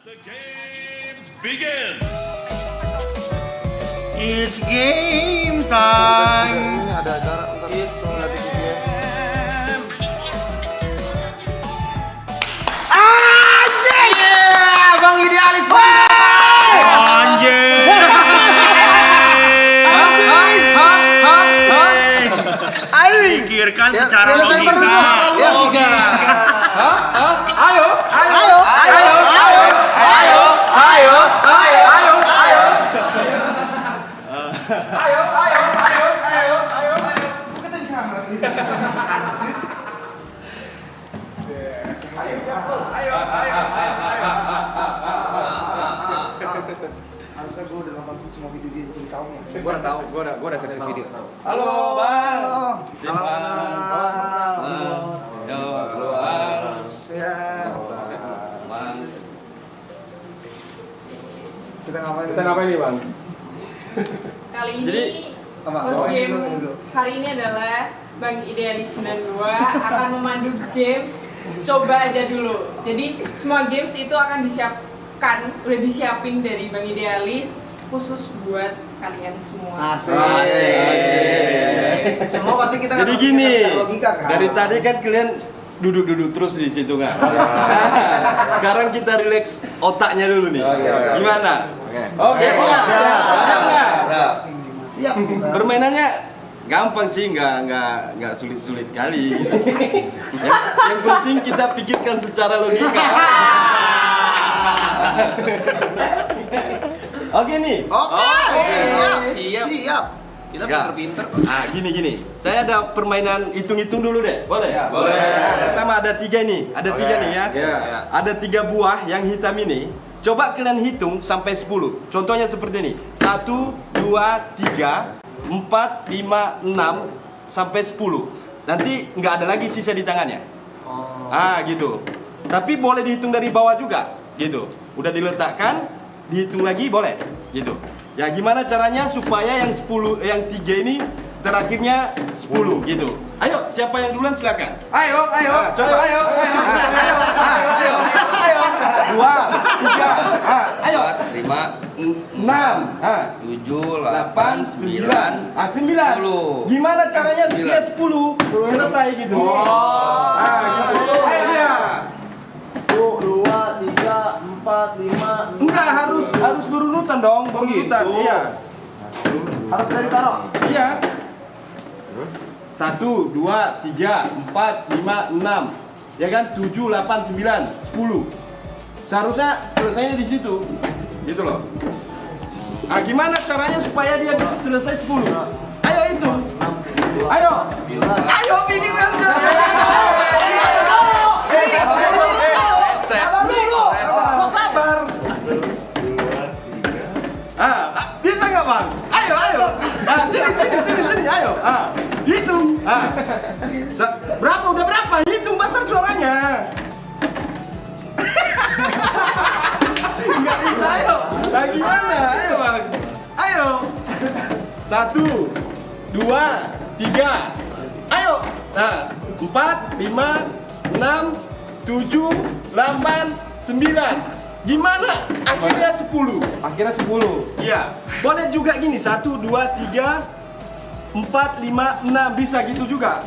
The games begin. It's game time. Ini ada acara untuk itu nanti dia. Anjing! Bang Idealis. Anjing! Pikirkan secara logika. Harusnya gue udah nonton semua video dia jadi tahu nih. Gue udah searching video. Halo, Bang. Salam kenal. Yo, keluar. Ya. Bang. Kita ngapain? Kita ngapain nih, Bang? Kali ini Jadi, apa? host Bawain game dulu. hari ini adalah Bang Idealis 92 akan memandu games coba aja dulu. Jadi semua games itu akan disiapkan, udah disiapin dari Bang Idealis khusus buat kalian semua. Asik. Semua pasti kita Jadi nggak gini, pakai logika kan? dari tadi kan kalian duduk-duduk terus di situ nggak? Sekarang kita relax otaknya dulu nih. Gimana? Oke. Siap nggak? Siap. kita. Permainannya gampang sih, nggak sulit-sulit kali. Yang penting kita pikirkan secara logika. Oke nih. Oke. Siap. Siap. Kita Enggak. pinter-pinter. Ah, gini. Saya ada permainan hitung-hitung dulu deh. Boleh? Ya, boleh. Pertama ada tiga nih. Ada tiga nih ya. Iya. Ada 3 buah yang hitam ini. Coba kalian hitung sampai 10. Contohnya seperti ini. 1, 2, 3, 4, 5, 6 sampai 10. Nanti nggak ada lagi sisa di tangannya. Ah, gitu. Tapi boleh dihitung dari bawah juga, gitu. Udah diletakkan, dihitung lagi boleh, gitu. Ya gimana caranya supaya yang 10, yang 3 ini terakhirnya 10 gitu. Ayo, siapa yang duluan silakan. Ayo. Coba. Ayo. 2, 3, ayo. 5, 6, 7, 8, 9, 9. 10. Gimana caranya supaya 10 selesai gitu. Gitu. Ayo dia. 2, 3, 4, 5, 6. Enggak harus berurutan dong, berurutan. Iya. Harus dari taruh. Iya. 1, 2, 3, 4, 5, 6. Ya kan? 7, 8, 9, 10. Seharusnya selesainya di situ. Gitu loh. Ah, gimana caranya supaya dia selesai 10? Ayo itu. Ayo. Ayo pikirkan. Sabar dulu. Kok sabar? Bisa nggak bang? Ayo. Sini, ayo. Hitung. Berapa? Udah berapa? Hitung besar suaranya. Nggak bisa, ayo. Nah, gimana? Ayo bang. Ayo. 1, 2, 3. Ayo. Nah, 4, 5, 6, 7, 8, 9. Gimana? Akhirnya 10. Akhirnya 10. Iya. Boleh juga gini, 1, 2, 3, 4, 5, 6. Bisa gitu juga.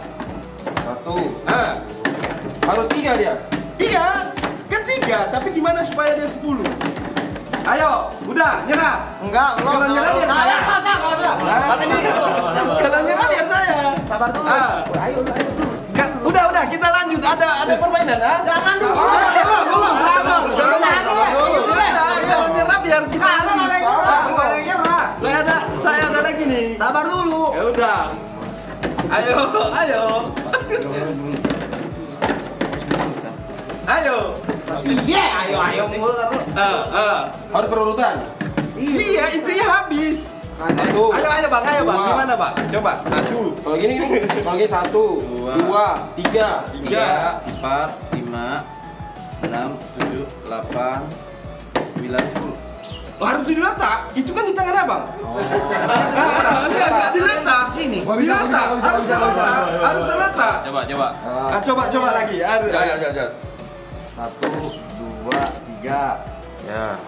1. Ah. Harus 3 dia. Iya, ketiga. Tapi gimana supaya dia 10? Ayo, udah, nyerah. Enggak, belum. Kalau nyerah biar saya. Kalau nyerah biar saya. Sabar dulu. Ayo dulu. Udah, kita lanjut. Ada permainan, Jangan dulu. Belum. Kalau nyerah biar kita lanjut. Saya ada lagi nih. Sabar dulu. Ya udah. Ayo. Iya, ayo mulu taruh. Harus berurutan. Iya, intinya habis. 1. Ayo bang, Dua. gimana bang? Coba, 1. Kalau gini 1, 2, 3, 4, 5, 6, 7, 8, 9, 10. Oh, harus diletak, itu kan di tangan abang. Enggak diletak. Sini. Diletak, harus diletak. Coba. Coba lagi. Jangan. 1, 2, 3, Ya.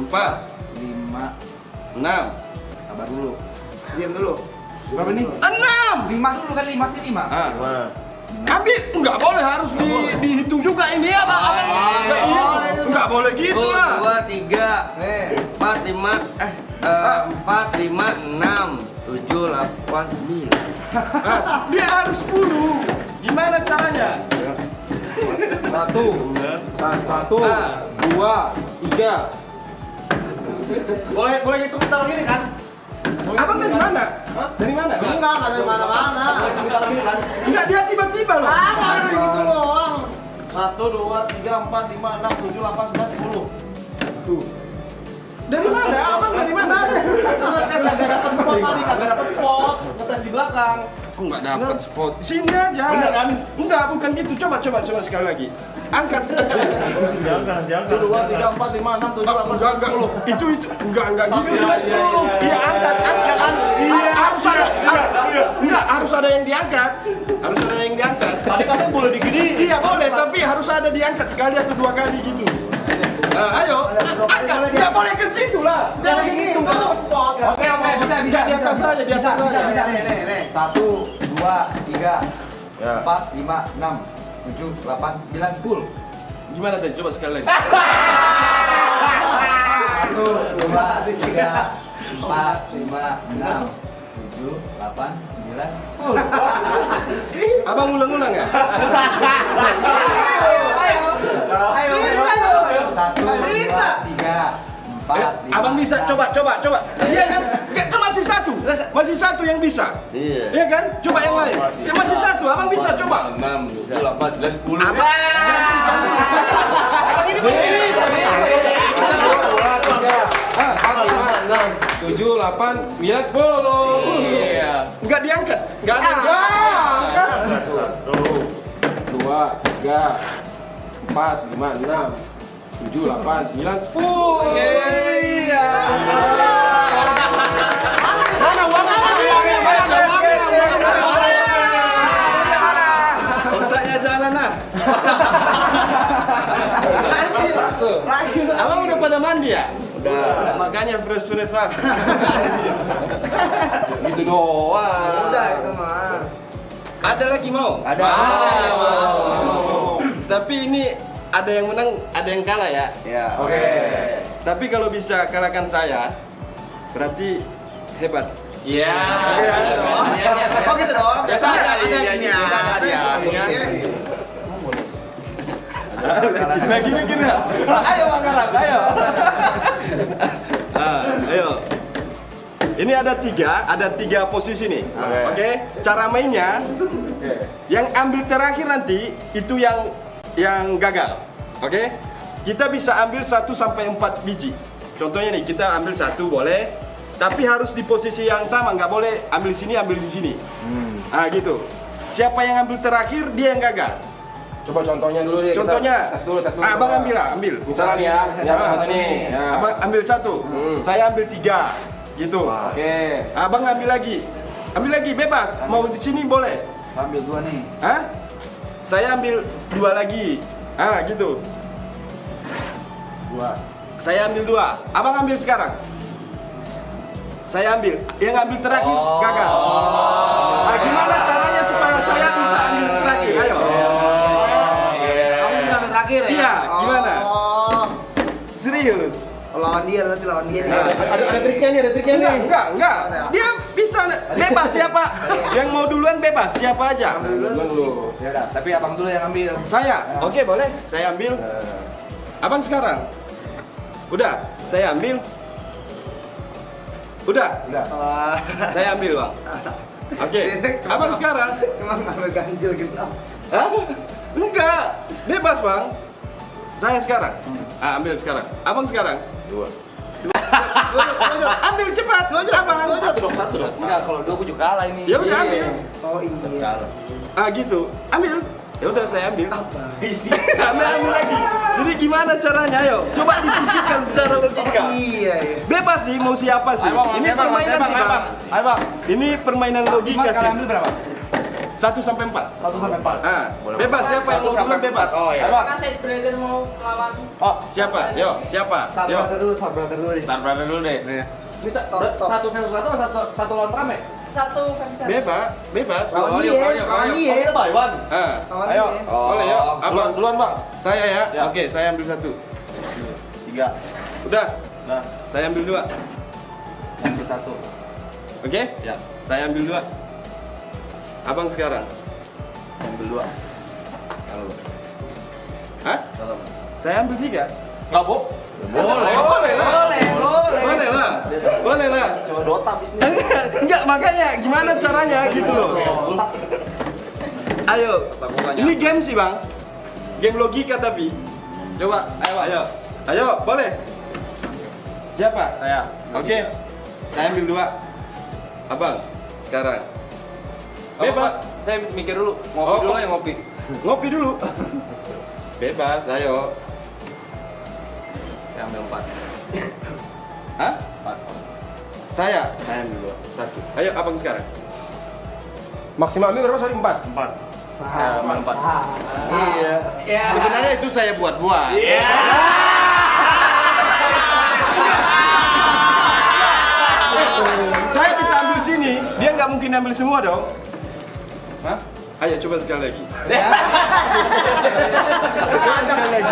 4, 5. 6. Sabar dulu. Diam dulu. Berapa nih? 6. 5 dulu kan 5 sih 5. Ambil, enggak boleh harus dihitung juga ini abang. Enggak boleh gitu lah. 2, 3, 4, 5, 4, 5, 6, 7, 8, 9. Nah, dia harus 10. Gimana caranya? 1, 2, 3. Boleh hitung taruh gini kan? Abang dari mana? Dari mana? Enggak ada mana-mana. Enggak, dia tiba-tiba loh. Baru gitu doang. 1, 2, 3, 4, 5, 6, 7, 8, 9, 10. Dari mana? Abang dari mana? Ngetes kagak dapat spot tadi, kagak dapat spot. Ngetes di belakang. Aku nggak dapat spot. Sini aja. Bener kan? Enggak, bukan gitu. Coba sekali lagi. Angkat. 1, 2, 3, 4, 5, 6, 7, 8, 9, 10. Itu enggak gitu. Iya, angkat. Iya, harus ada yang diangkat. Tadi katanya boleh digini. Iya, boleh, tapi harus ada diangkat sekali atau 2 kali gitu. Nah, ayo. Angkat. Ya boleh ke situ lah. Jangan gini, enggak dapat spot. Oke, bisa. Di atas saja, di atas saja. Nih. 1, 2, 3, Ya. 4, 5, 6, 7, 8, 9, 10. Gimana tadi? Coba sekali lagi. 1, 2, 3, 4, 5, 6, 7, 8, 9, 10. Abang ulang-ulang ya? 1, 2, 3, 4, 5. Abang bisa, coba. Iya kan? Kita masih satu yang bisa. Iya kan? Coba yang lain. Ya masih satu, abang bisa coba. 6, 7, 8, 9, 10. Abang. Ini begini. 7, 8, 9, 10. Iya. Enggak diangkat. Enggak angkat. 2, 3, 4, 5, 6, 7, 8, 9, 10. Iya. Mana uangnya? Otaknya jalan ah. Lagi. Abang udah pada mandi ya? Udah. Makanya fresh ah. Gitu doang. Udah itu mah. Ada lagi mau? Ada. Tapi ini ada yang menang, ada yang kalah ya. Ya. Oke. Tapi kalau bisa kalahkan saya, berarti hebat. Iya. Oh gitu dong. Biasa Ada aja, gini ya. Lagi mikir ya? Ayo Bang Karas, ayo. Ayo. Ini ada tiga posisi nih. Oke. Cara mainnya, yang ambil terakhir nanti itu yang gagal. Oke. Kita bisa ambil 1 sampai 4 biji. Contohnya nih, kita ambil 1 boleh, tapi harus di posisi yang sama, nggak boleh ambil sini, ambil di sini. Nah gitu. Siapa yang ambil terakhir dia yang gagal. Coba contohnya dulu deh. Contohnya, tes dulu. Abang ambil. Misalnya nih ya, contoh nih. Ya. Abang ambil 1, saya ambil 3, gitu. Oke. Abang ambil lagi bebas. Mau di sini boleh. Ambil 2 nih. Hah? Saya ambil 2 lagi. Ah, gitu. 2. Saya ambil 2. Abang ambil sekarang. Saya ambil. Yang ambil terakhir gagal. Nah, gimana caranya supaya saya bisa ambil terakhir? Ayo. Kamu bisa ambil terakhir ya? Iya, gimana? Oh. Serius? Lawan dia berarti lawan dia. Ada triknya nih, Enggak. Dia bisa bebas siapa. Yang mau duluan bebas siapa aja. Dulu. Ya udah, tapi abang dulu yang ambil. Saya. Oke, boleh. Saya ambil. Abang sekarang. Udah, saya ambil. Udah. Saya ambil, Bang. Oke. Abang sekarang. Cuma ngambil ganjil gitu. Hah? Enggak. Bebas, Bang. Saya sekarang. Ambil sekarang. Abang sekarang. 2. Ambil cepat. Abang. Satu dong. Enggak, kalau 2 juga kalah ini. Ya udah ambil. Oh iya. Gitu. Ambil. Ya udah saya ambil. ambil lagi. Jadi gimana caranya? Ayo, coba dipikirkan secara logika. Iya. Bebas sih mau siapa sih? Ini permainan sih, Bang. Ayo bang. Ini permainan logika Kalian sih. ambil berapa? 1 sampai 4. 1 sampai 4. Ah, bebas siapa yang mau duluan bebas. Oh ya. Apakah Side Brother mau melawan? Oh, Siapa? Yo, siapa? satu Yo. brother dulu, satu brother dulu nih. Start brother dulu deh. Ini satu versus satu atau satu lawan rame? Satu versi satu. Bebas. Lawan Ayo, dia, ayo, lawan ayo. dia. Kita buy one. Ah, Lawan Ayo. dia. boleh ya. Abang Duluan bang. Saya ya. Ya. Oke, saya ambil 1. 3. Udah, Nah, saya ambil 2. Ambil 1. Oke? ya. Saya ambil 2. Abang sekarang. Ambil 2. Kalau Hah? kalau Saya ambil 3. Enggak, Bu? Boleh lah. Boleh lah. Boleh lah. Cuma Dota bisnis. Enggak, makanya gimana caranya gitu loh. Ayo. Ini game sih, Bang. Game logika tapi. coba, ayo Bang. Ayo. Ayo, boleh. Siapa? Saya. Oke. Saya ambil 2. Abang, sekarang. Bebas. Saya mikir dulu. Ngopi Oh, dulu oh. ya ngopi. Ngopi dulu. Bebas, ayo. Saya ambil 4. Hah? 4. Saya ambil 2. 1. Ayo, abang sekarang. Maksimal ambil berapa? Sorry 4. 4. Saya ambil 4. Iya. Ya. Sebenarnya itu saya buat-buat. Saya bisa ambil sini, dia nggak mungkin ambil semua dong. Hah? Ayo coba sekali lagi.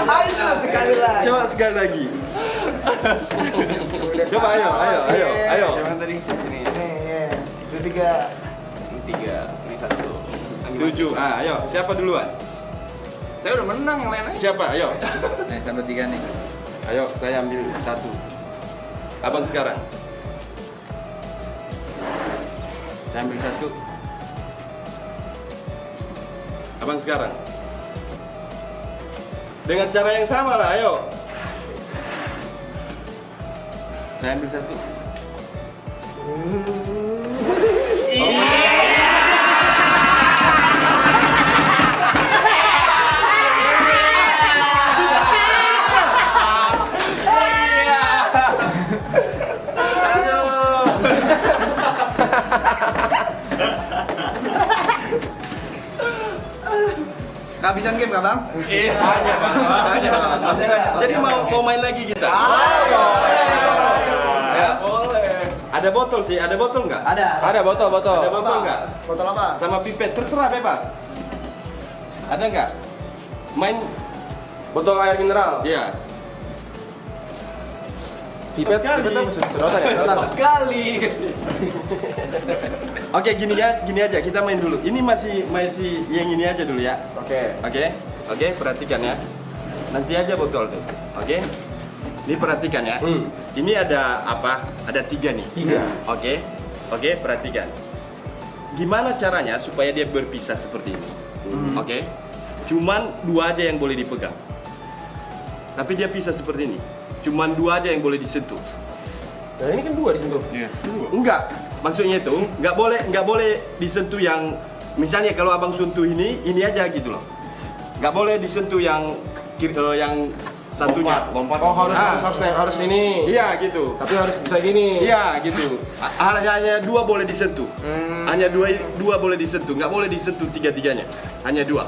Ayo sekali lagi. Coba sekali lagi. Coba ayo. Yang tadi ini Nih, itu 3. 3, ini 1. 7. Ah, ayo. Siapa duluan? Saya udah menang yang lain aja. Siapa? Ayo. Nih, sampai 3 nih. Ayo, saya ambil 1. Abang sekarang. Saya ambil 1. Abang sekarang. Dengan cara yang sama lah, ayo. Saya ambil 1. Kehabisan game nggak bang? Banyak, Bang. Jadi mau main lagi kita? Ya. Ada botol sih, ada botol nggak? Ada. Ada botol. Ada botol nggak? Botol apa? Sama pipet, terserah bebas. Ada nggak? Main, Botol air mineral. iya. Pipet apa? Sedotan ya? Sedotan. Kali. Oke, gini aja, kita main dulu. Ini masih yang ini aja dulu ya. Oke, perhatikan ya. Nanti aja botol tuh. Oke. Ini perhatikan ya. Ini ada apa? Ada 3 nih. 3. Oke, perhatikan. Gimana caranya supaya dia berpisah seperti ini? Oke. Cuman 2 aja yang boleh dipegang. Tapi dia pisah seperti ini. Cuman 2 aja yang boleh disentuh. Nah ini kan 2 disentuh. Enggak, maksudnya itu nggak boleh disentuh yang misalnya kalau abang sentuh ini aja gitu loh. Nggak boleh disentuh yang satunya. Lompat. Oh harus ini. Iya gitu. Tapi harus bisa gini. Iya gitu. Hanya 2 boleh disentuh. Hanya dua boleh disentuh. Nggak boleh disentuh 3-3-nya. Hanya 2.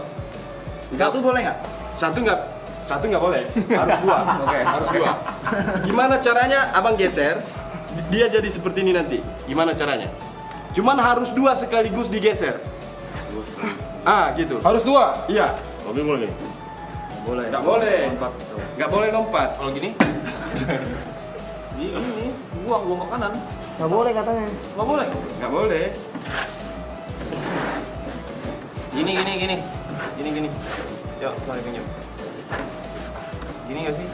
Satu boleh nggak? Satu nggak boleh. Harus 2. Oke, harus 2. Gimana caranya? Abang geser. Dia jadi seperti ini nanti. Gimana caranya? Cuman harus 2 sekaligus digeser. Ah gitu. Harus 2. Iya. Mobil boleh nih. Boleh. Nggak boleh. Nggak boleh lompat. Kalau gini? Ini buang makanan. Nggak boleh katanya. Enggak boleh. Nggak boleh. Gini. Yuk, sorry pinjam. Gini nggak sih?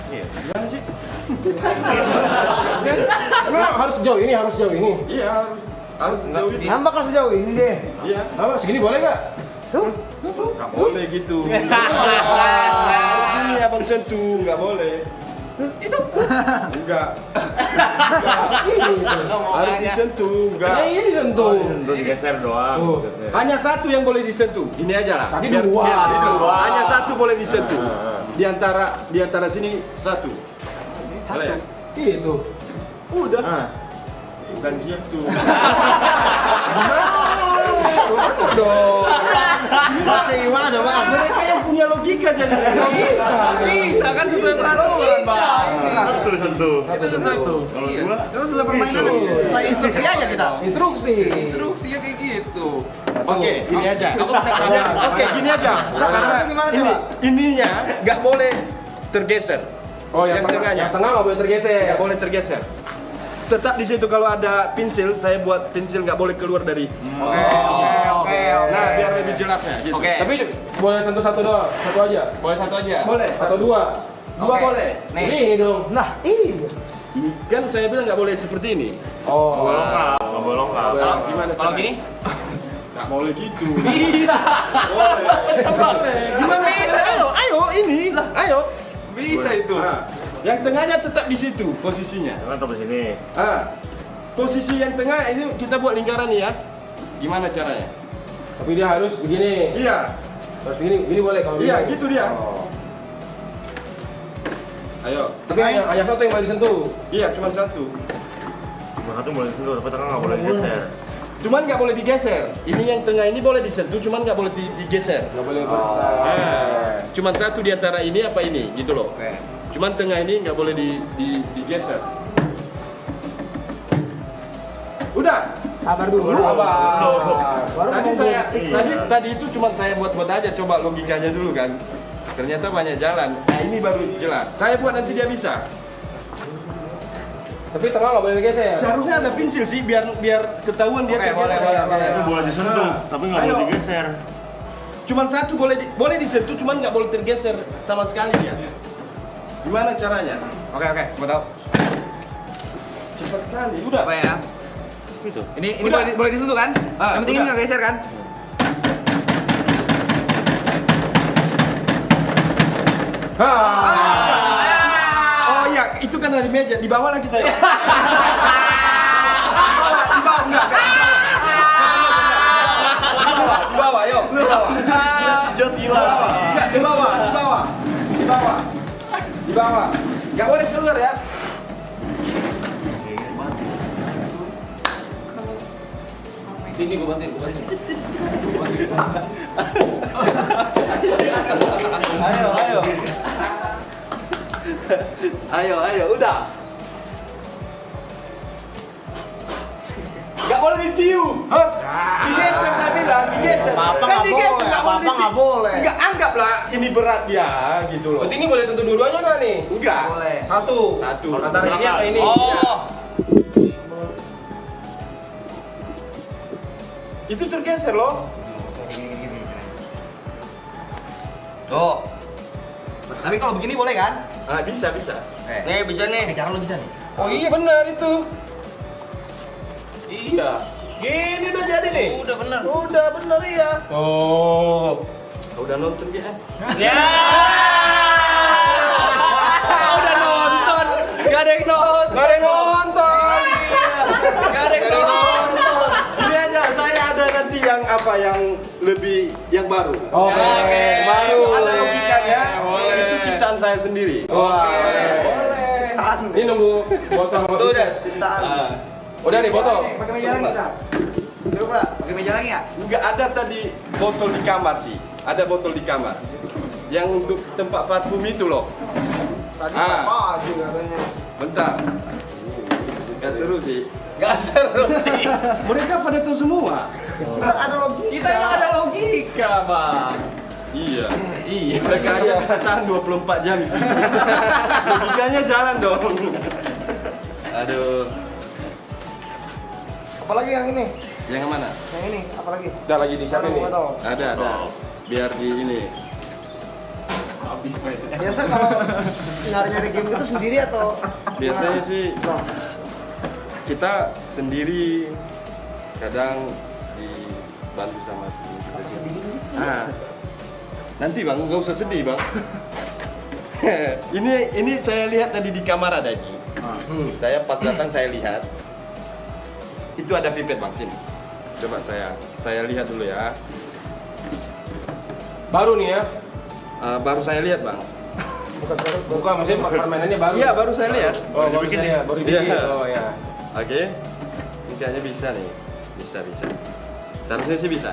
Gimana sih? Nah, harus sejauh ini. Iya harus jauh ini. Nambah kalau sejauh ini deh. Iya. Apa segini boleh nggak? Tuh. Nggak boleh gitu. Ini abang sentuh, nggak boleh. Itu enggak. Harus disentuh, enggak. Ya ini disentuh. Udah digeser doang. Hanya 1 yang boleh disentuh. Ini aja lah. Tapi Biar- 2. biar itu. Hanya 1 boleh disentuh. Di antara sini 1. Boleh ya? Itu. Udah. bukan gitu. Masih gimana bang? Mereka yang punya logika jadi. Bisa kan sesuai peraturan, Bang. Satu. Kalau dua, itu sudah permainan. Sesuai instruksi aja kita. Instruksinya kayak gitu. Oke, gini aja. Aku bisa tanya. Oke, gini aja. Karena Gimana, ini coba? ininya nggak boleh tergeser. Oh, yang tengahnya. Yang tengah nggak boleh tergeser. Nggak boleh tergeser. Tetap di situ kalau ada pensil, saya buat pensil nggak boleh keluar dari. Oke. Nah, biar lebih jelasnya. Gitu. Oke. Tapi boleh sentuh satu doang, satu aja. Boleh satu aja. Boleh. Satu dua. Dua Oke. boleh. Nih. Ini dong. Nah, iya. Kan saya bilang nggak boleh seperti ini. Oh. Boleh lengkap. Kalau Gimana kalau caranya? gini? Nggak boleh gitu. Coba. Gimana? Bisa. Ayo ini. Ayo. Bisa itu. Nah, yang tengahnya tetap di situ posisinya. Jangan sampai sini. Posisi yang tengah ini kita buat lingkaran nih ya. Gimana caranya? Tapi dia harus begini. Iya, Harus begini boleh kalau iya begini. gitu dia. Oh. Ayo. Tapi hanya satu yang boleh disentuh. Iya, cuma satu. Cuma satu boleh sentuh, tapi tengah nggak boleh geser. Cuman nggak boleh digeser. Ini yang tengah ini boleh disentuh, cuman nggak boleh digeser. Nggak boleh. Cuman satu di antara ini apa ini, gitu loh. Oke. Cuman tengah ini nggak boleh digeser. Udah. Sabar dulu. Baru Tadi mau saya ngomong. tadi itu cuma saya buat aja coba logikanya dulu kan. Ternyata banyak jalan. Nah, ini baru jelas. Saya buat nanti dia bisa. Tapi tengah nggak boleh digeser. Seharusnya ada pensil sih biar ketahuan dia Oke, tergeser. boleh. Itu boleh disentuh, tapi nggak Ayo. boleh digeser. Cuman satu boleh disentuh, cuman nggak boleh tergeser sama sekali dia. Gimana caranya? Oke, mau tahu. Cepat kali. Udah. Apa ya? Gitu. Ini Udah. boleh disentuh kan? Ah, Yang penting ini udah. nggak geser kan? Oh iya, itu kan dari meja. Di bawah lah kita ya. Di bawah, yuk. Di bawah. Enggak, di bawah. Di bawah. Nggak boleh keluar ya. Sini gue bantuin. Ayo, udah. Nggak boleh ditiup. Digeser saya bilang, digeser. Apa Kan nggak digeser, boleh, nggak apa nggak boleh. Nggak, anggaplah ini berat dia, gitu loh. Berarti ini boleh sentuh dua-duanya nggak nih? Enggak. Boleh. Satu. Satu. Antara ini apa ini? Oh. Itu tergeser loh. Tuh. Tapi kalau begini boleh kan? Ah, bisa. Nih bisa nih. Cara lu bisa nih. Oh iya benar itu. Iya. Gini udah jadi nih. Udah bener. Udah bener ya. Oh. Udah nonton dia. Ya. Udah nonton. Gak ada yang nonton. Nggak ada yang nonton. Gak ada yang nonton. Ini aja saya ada nanti yang apa yang lebih yang baru. Oke. Baru ada logikanya. Boleh. Itu ciptaan saya sendiri. Wah. Boleh. Ini nunggu botol. Tuh udah. Ah. Udah nih botol. Pakai meja lagi kita. Coba. Pakai meja lagi nggak? Enggak ada tadi botol di kamar sih. Ada botol di kamar. Yang untuk tempat parfum itu loh. Tadi Ah. pagi katanya. Bentar. Gak seru sih. Gak seru sih. Mereka pada tahu semua. Ada logika. Kita emang ada logika, Bang. Iya. Mereka aja bisa tahan 24 jam sih. Logikanya jalan dong. Aduh. Apalagi yang ini? Yang mana? Yang ini, apalagi? Udah lagi disiapin nih. Nggak tahu. Ada. Biar di ini. Biasa kalau nyari-nyari game itu sendiri atau Biasanya gimana? sih Nah, kita sendiri, kadang dibantu sama teman kita apa juga. sedih gitu sih? Ah. Nanti bang, nggak usah sedih bang. ini saya lihat tadi di kamar ada Ji. Saya pas datang saya lihat. Itu ada pipet bang sini. Coba saya lihat dulu ya. Baru nih ya. Baru saya lihat bang. Bukan maksudnya permainannya baru. Iya baru saya lihat. Oh, baru saya baru dibikin. Iya. Oh ya. Oke. kayaknya bisa nih. Bisa. Seharusnya sih bisa.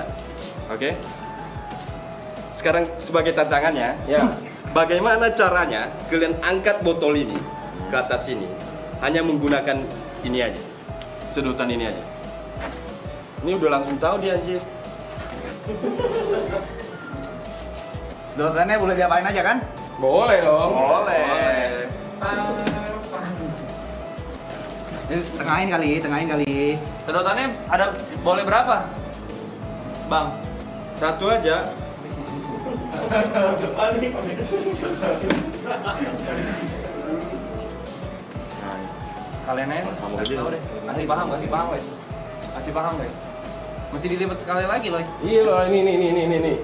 Oke. Sekarang sebagai tantangannya, Ya. bagaimana caranya kalian angkat botol ini ke atas ini hanya menggunakan ini aja. Sedotan ini aja. Ini udah langsung tahu dia anjir. Sedotannya boleh diapain aja kan? Boleh dong. Boleh. Tengahin kali. Sedotannya ada boleh berapa? Bang. Satu aja. Kalian aja kasih tahu deh. Kasih paham guys. Mesti dilipat sekali lagi loh. Iya loh, ini.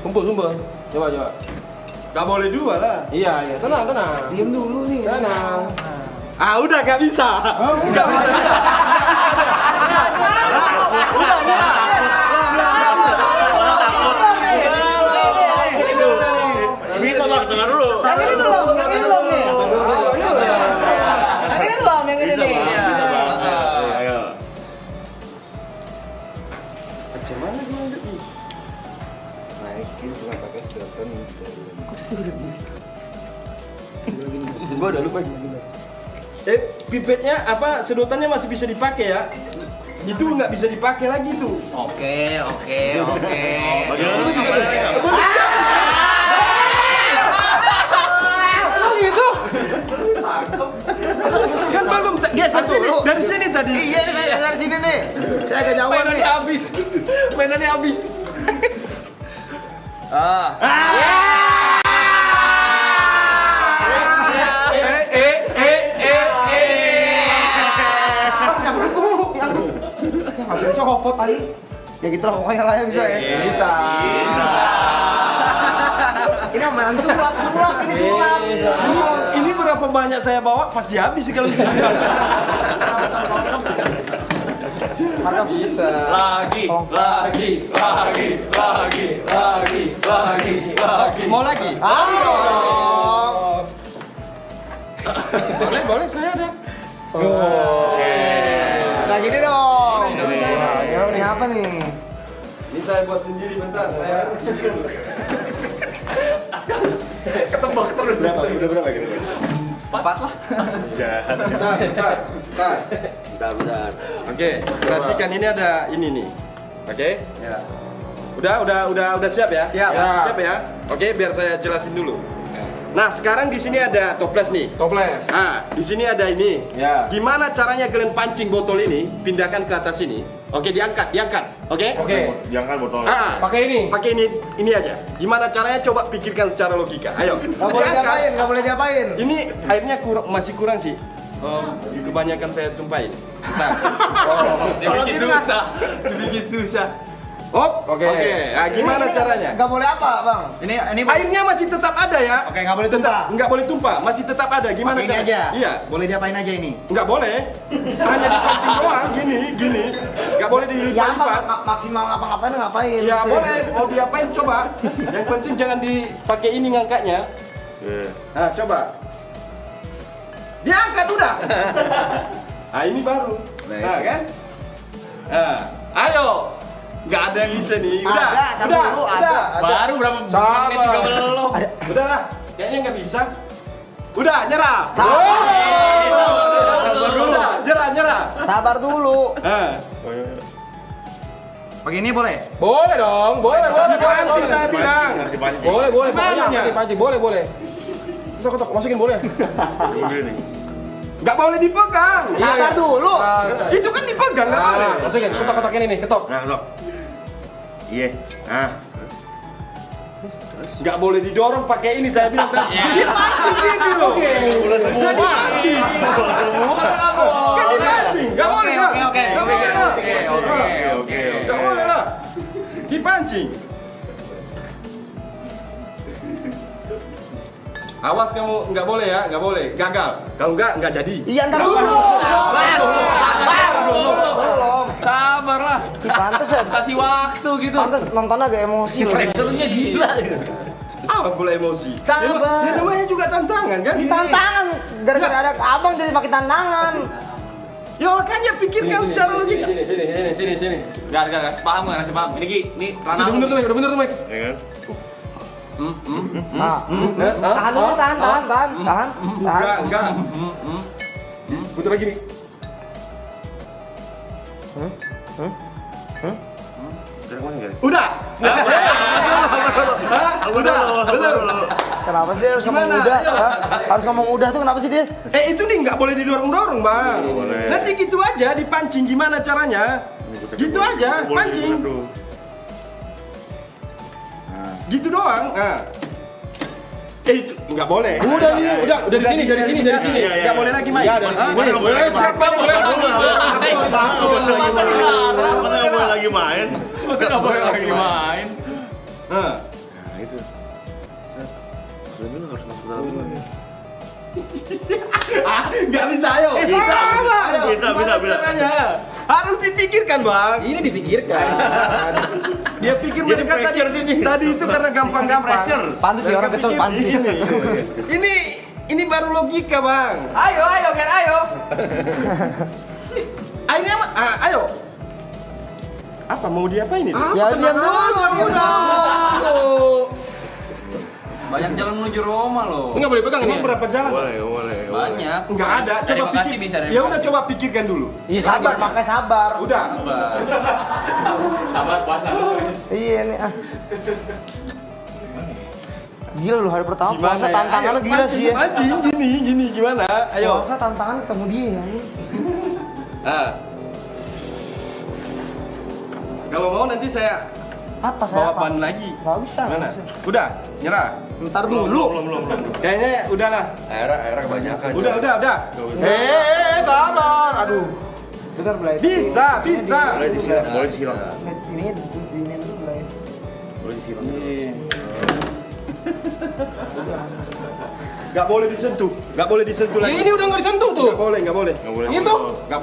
Sumpah. Coba. Gak boleh dua lah. Iya, tenang. Diam dulu nih. Tenang. Ah udah gak bisa. Bisa bang, tengah dulu. Yang ini belum nih. Yang ini belum, yang ini nih. Ayo. Macam mana gue ngerti? Naikin cuma pakai sedotan. Gue udah lupa. Pipetnya apa sedotannya masih bisa dipakai ya? Itu nggak bisa dipakai lagi tuh. Oke. Kan belum geser sini dari sini tadi. Iya ini saya dari sini nih. Saya kejauhan nih. Mainannya habis. Hampir copot tadi. Ya gitu lah pokoknya lah ya bisa ya. Bisa. Ini mainan sulap ini sulap. Ini berapa banyak saya bawa pasti habis sih kalau Bisa. Lagi. mau lagi. Boleh saya ada. Nah gini dong. Ini apa nih? Ini saya buat sendiri bentar. Saya Ketebak terus. Berapa? Udah berapa gitu? 4 lah. Jahat. Bentar. Oke, perhatikan ini ada ini nih. Oke? Ya. Udah siap ya? Siap. Siap ya? Oke, biar saya jelasin dulu. Nah, sekarang di sini ada toples nih. Toples. Nah, di sini ada ini. Ya. Gimana caranya kalian pancing botol ini, pindahkan ke atas ini. Oke, diangkat. Oke? Oke. Jangan botol. Ah, Pakai ini. pakai ini aja. Gimana caranya? Coba pikirkan secara logika. Ayo. Nggak boleh diapain. Ini airnya masih kurang sih. Kebanyakan saya tumpahin. Nah, Kalau gitu Dibikin susah. Oke. Nah, gimana caranya? Nggak boleh apa bang? Ini Airnya masih tetap ada ya. Oke, nggak boleh tumpah. Nggak boleh tumpah, masih tetap ada. Gimana Pakai ini caranya? aja. Iya. Boleh diapain aja ini? Nggak boleh. Hanya dipancing doang, gini. Nggak boleh Ya dilipat-lipat. maksimal ngapa-ngapain ngapain? Ya boleh, mau diapain coba. Yang penting jangan dipakai ini ngangkatnya. Nah, coba. Diangkat udah. Nah, ini baru. Nah, kan? Nah, ayo. Nggak ada yang bisa nih. Udah. Baru berapa menit juga belum. Udah lah. Kayaknya nggak bisa. Udah, nyerah. Sabar dulu. Nyerah. Sabar dulu. Nah. Begini boleh? Boleh dong. Boleh. Dipancing saya bilang. Dipancing. Boleh. Gimana Pokoknya ya? pancing. Boleh. Ketok, masukin boleh. Nggak boleh dipegang. Sabar dulu. Itu kan dipegang, nggak boleh. Masukin. Ketok ini nih. Ketok. Nah, sok. Iya. Nah. Nggak boleh didorong pakai ini saya bilang tadi. Dipancing gini loh. Udah semua. Nggak dipancing. Nggak dipancing. Nggak boleh lah. Oke. Nggak boleh lah. Oke. Nggak boleh lah. Dipancing. Awas kamu, nggak boleh ya, nggak boleh. Gagal. Kalau nggak jadi. Iya ntar dulu. Belum. Sabar lah. Pantes ya. Kasih waktu gitu. Pantes nonton agak emosi. Pressurnya gila. Apa pula emosi? Sabar. Ya, namanya juga tantangan kan? Tantangan. Gara-gara ada abang jadi makin tantangan. Ya makanya pikirkan secara logika. Sini. Gak kasih paham, gak kasih paham. Ini Ki, ini ranah. Udah bener tuh, Mike. Ya kan? Tahan dulu, tahan. Enggak. Putar lagi nih. Sekarang mana guys? Udah. Belum. Kenapa sih harus ngomong Gimana? udah? Ayo. Hah? Harus ngomong udah tuh kenapa sih dia? Itu nih nggak boleh didorong-dorong, Bang. Boleh. Nanti gitu aja dipancing, gimana caranya? Gitu aja, Boleh pancing. dulu. Gitu doang. Itu nggak boleh. Udah dari sini. Iya. Nggak boleh lagi main. Ya, dari sini. Mana nggak boleh lagi main? Nggak boleh lagi main. Masa dilarang? Masa nggak boleh lagi main? Masa nggak boleh lagi main? Nah itu. Sebenarnya harus masuk dalam dulu ya. Nggak bisa, ayo. Sama. Ayo. Bisa. Caranya? Harus dipikirkan, Bang. Ini dipikirkan. Dia pikir Jadi mereka pressure tadi itu karena gampang-gampang. Pantes sih orang kesel pantes. Ini baru logika, Bang. Ayo, Ger, ayo. Akhirnya ayo. Apa mau diapain ini? Ya diam dulu. Banyak jalan menuju Roma loh. Enggak boleh pegang ini. Emang berapa jalan? Boleh. Banyak. Enggak ada. Dari Coba Bekasi pikir. bisa, dari Ya udah coba pikirkan dulu. Iya sabar, makanya sabar. Udah. Sabar puasa. Iya nih Gila lu hari pertama Gimana puasa ya? tantangan lu gila sih ya. Mancing gini gimana? Ayo. Puasa tantangan ketemu dia ya ini. Kalau mau nanti saya Apa bawa saya apa? ban lagi. Gak bisa. Mana? nggak bisa. Udah, nyerah. Ntar dulu. Belum. Kayaknya udahlah. Akhirnya kebanyakan. Udah. Sabar. Aduh. Bentar Blay. Bisa. Boleh disiram. Ini dulu Blay. Boleh disiram. Gak boleh disentuh lagi. Ini udah nggak disentuh tuh. Gak boleh. Nggak boleh. Itu. Gak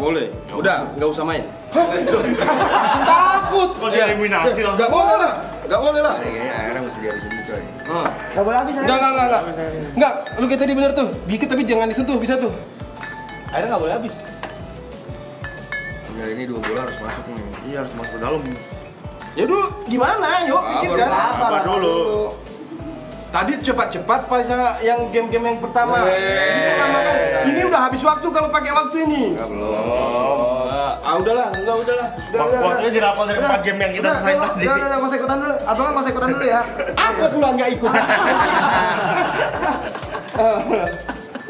boleh. Udah, nggak usah main. Takut. Kok dia eliminasi langsung? Gak boleh lah. Kayaknya akhirnya mesti dihabisin dulu coy. Gak boleh habis saya. Enggak. Lu kayak tadi bener tuh. Dikit tapi jangan disentuh, bisa tuh. Akhirnya gak boleh habis. Udah ini 2 bola harus masuk nih. Iya harus masuk ke dalam. Ya dulu gimana? Yuk pikirkan. Sabar dulu. Tadi cepat-cepat pas yang game-game yang pertama. Ini lama kan? Ini udah habis waktu kalau pakai waktu ini. Udahlah. Waktunya dirapal dari 4 game yang kita selesai tadi. Udah, gak usah ikutan dulu. Abang gak usah ikutan dulu ya. Apa pula nggak ikut?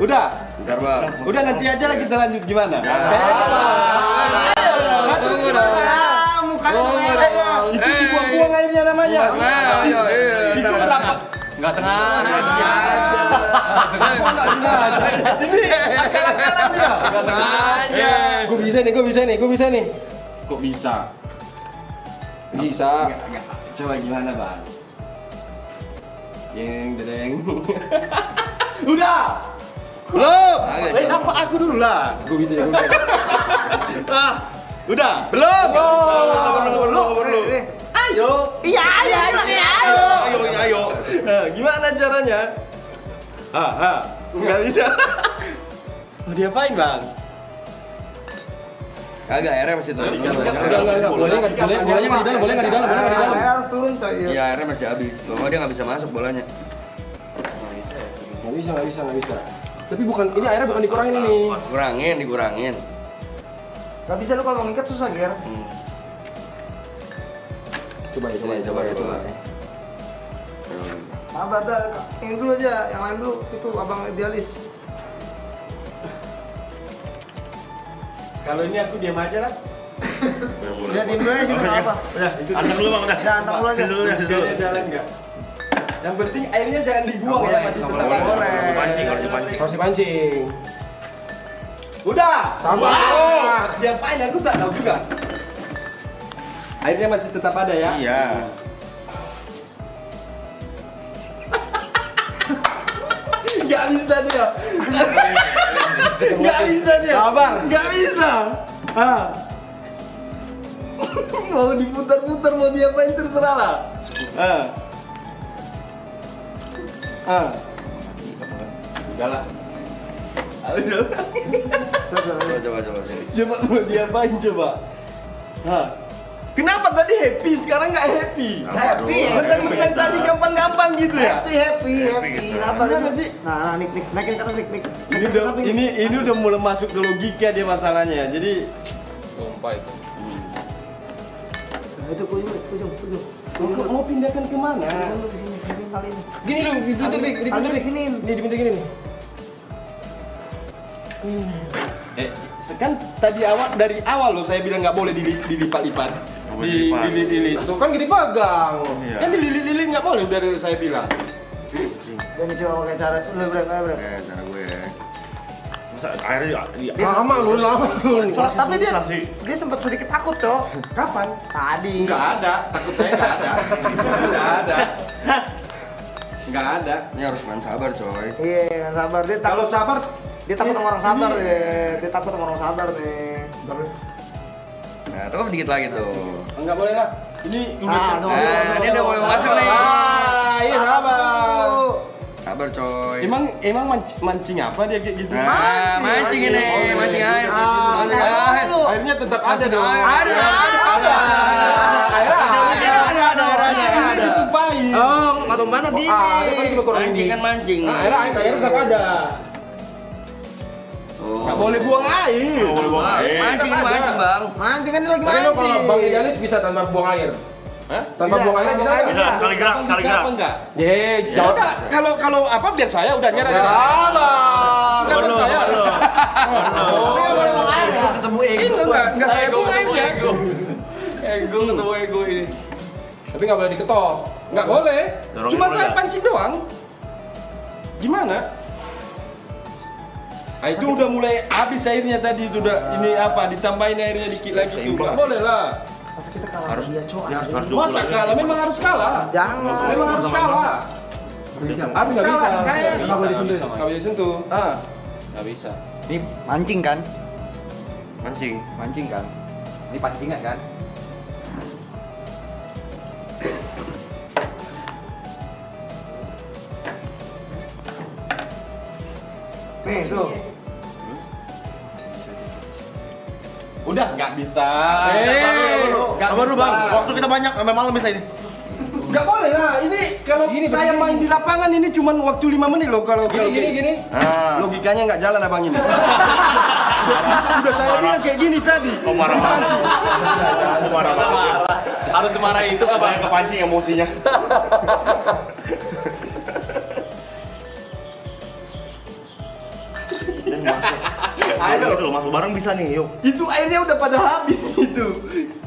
Udah. Bentar bang. Udah nanti aja lah kita lanjut gimana? Tunggu dong. Mukanya merah ya. Itu dibuang-buang airnya namanya. Itu berapa? Nggak sengaja. Ini akal-akalan dia. Nggak sengaja. Gue bisa nih. Kok bisa? Bisa. Coba gimana, Bang? Deng. Udah. Belum. Apa aku dulu lah. Gue bisa. Udah. Belum. Perlu. Ayo. Iya. Ayo. Gimana caranya? Nggak bisa. Mau diapain, Bang? Kagak akhirnya masih turun. Enggak. Boleh nggak di dalam. Saya harus turun coy. Iya akhirnya masih habis. Soalnya dia nggak bisa masuk bolanya. Nggak bisa. Tapi ini airnya bukan dikurangin ini. Dikurangin. Gak bisa lu kalau mau ngikat susah Ger. Coba. Sabar dah, ini dulu aja, yang lain dulu itu abang idealis. Kalau ini aku diam aja lah. Ya tim dulu aja sih nggak apa. Anteng dulu bang, udah. Ya, anteng dulu aja. Dia jalan nggak? Yang penting airnya jangan dibuang ya, masih tetap boleh. Harus Dipancing. Udah. Sabar. Diapain aku tak tahu juga. Airnya masih tetap ada ya? Iya. Gak bisa dia. Gak bisa dia. Sabar. Gak bisa. Mau diputar-putar, mau diapain terserah lah. Udahlah. Coba. Coba mau diapain coba? Hah? Kenapa tadi happy, sekarang nggak happy? Happy, Mentang-mentang tadi gampang-gampang gitu ya? Happy. Sabar Gimana sih? sih? Nah, naikin ke atas, Nik. Ini udah mulai masuk ke logika dia masalahnya. Jadi Sumpah itu. Nah, itu kujung. mau pindahkan kemana? Ke sini, kali ini. Gini dong, dibentuk nih, Kali di sini. Nih dibentuk gini nih. Kan tadi dari awal loh saya bilang nggak boleh dilipat-lipat, dililit. Tuh kan gini pagang. Kan dililit-lilit nggak boleh udah dari saya bilang. Dan coba pakai cara lu Cara gue. Masa airnya Lama lu. tapi dia susah sih. dia sempat sedikit takut, Cok. Kapan? Tadi. Nggak ada, takut saya nggak ada. Ini harus main sabar, coy. Iya, sabar. Kalau sabar, Dia takut sama orang sabar deh. Dia takut sama orang sabar deh. Nah, tuh dikit lagi tuh. nggak boleh lah. Ini Ah, udah. Nah, ini udah mulai masuk nih. Iya sabar. Sabar, coy. Emang mancing apa dia kayak gitu? Nah, mancing ini, mancing air. Airnya tetap ada dong. Ada. Ada. Ditumpahin. Oh, nggak tumpahan gini. Ada kan juga kurang Mancing ini. kan mancing. Nah, air tetap ada. Nggak boleh buang air. Mancing, Bang. Mancing kan ini lagi Tapi lo kalau mancing. Bang Idealis bisa tanpa buang air. Hah? Tanpa buang air bisa nggak? Bisa, sekali gerak. Bisa apa enggak? Ye, Ya udah, kalau apa biar saya udah nyerah. sabar. Enggak biar saya. Ketemu ego. Itu enggak saya buang airnya. Ego ketemu ego ini. Tapi nggak boleh diketok. Nggak boleh. Dorongin Cuma boleh saya nggak? pancing doang. Gimana? Ah, itu udah mulai habis airnya tadi itu udah ini apa ditambahin airnya dikit lagi tuh. Nggak boleh lah. Pas kita kalah dia, Cok. Harus Masa kalah memang harus kalah. Jangan. Memang harus kalah. Harus Nggak bisa. kalah. Kayak Nggak boleh disentuh. Nggak boleh disentuh. ah. Nggak bisa. Ini mancing kan? Mancing. Mancing kan? Ini pancingan kan? Nih, tuh. Udah nggak bisa. Nggak baru bang. Waktu kita banyak sampai malam bisa ini. Nggak boleh lah. Ini kalau saya main di lapangan ini cuma waktu 5 menit loh kalau Gini. Ah. logikanya nggak jalan abang ini. Udah saya bilang kayak gini tadi. Kau marah-marah. Kau marah-marah. Harus semarah itu apa? Banyak kepancing emosinya. Ayo, itu loh, masuk bareng bisa nih, yuk. Itu airnya udah pada habis itu.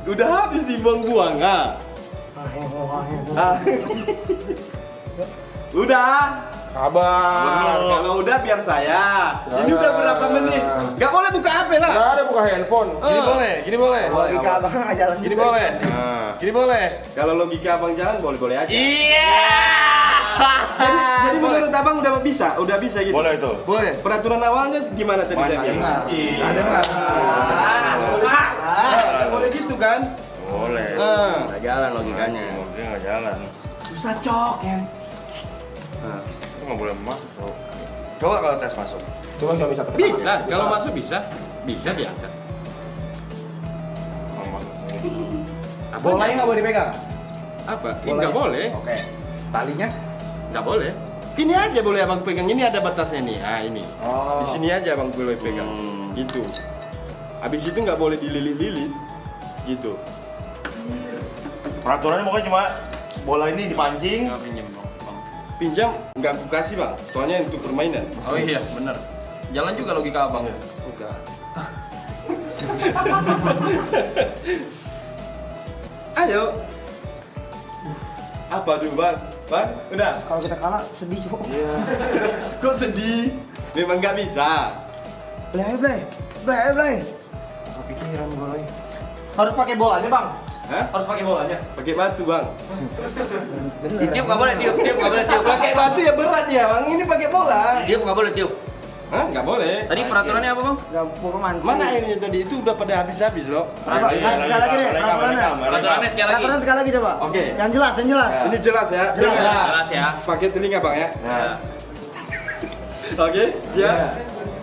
Udah habis dibuang-buang. Ah. Udah. Sabar. Kalau udah biar saya. Ini udah berapa menit? Gak boleh buka HP lah. Nggak ada buka handphone. Gini boleh, gini boleh. Logika abang nggak jalan Gini juga. boleh. Nah. Gini boleh. Kalau logika abang jalan boleh-boleh aja. Iya. Jadi menurut abang udah bisa gitu. Boleh itu. Boleh. Peraturan awalnya gimana tadi? Mancing. Ada nggak? Boleh gitu kan? Boleh. Nggak jalan logikanya. Oke, nggak jalan. Susah, Cok, ya. Itu nggak boleh masuk. Coba kalau tes masuk. Cuma nggak bisa ketemu. Bisa. Kalau masuk bisa. Bisa diangkat. Nggak masuk. Bolanya nggak boleh dipegang? Apa? Nggak boleh. Oke. Talinya? Nggak boleh. Ini aja boleh abang pegang. Ini ada batasnya nih. Ah ini. Oh. Di sini aja abang boleh pegang. Gitu. Habis itu nggak boleh dililit-lilit. Gitu. Peraturannya pokoknya cuma bola ini dipancing. Nggak pinjem dong. Bang. Pinjam nggak aku kasih bang. Soalnya untuk permainan. Oh iya, benar. Jalan juga logika abang. Bukan. Ayo. Apa dulu bang? Bang, udah. Kalau kita kalah sedih, Cok. Kok sedih? Memang nggak bisa. Blay, ayo, Blay. Blay, ayo, Blay. Kepikiran gue lagi. Harus pakai bolanya bang? Hah? Harus pakai bolanya? Pakai batu bang. Tiup nggak boleh, tiup nggak boleh, tiup. Pakai batu ya berat ya bang. Ini pakai bola. Tiup nggak boleh, tiup. Hah? Nggak boleh. Tadi peraturannya apa bang? Gak mau mancing. Mana airnya tadi? Itu udah pada habis-habis loh. Coba, kasih sekali lagi deh, peraturannya. Peraturannya sekali lagi. Peraturan sekali lagi coba. Oke. Yang jelas, yang jelas. Ini jelas ya. Jelas. Dengar. Jelas ya. Pakai telinga bang ya. Nah. Oke, siap.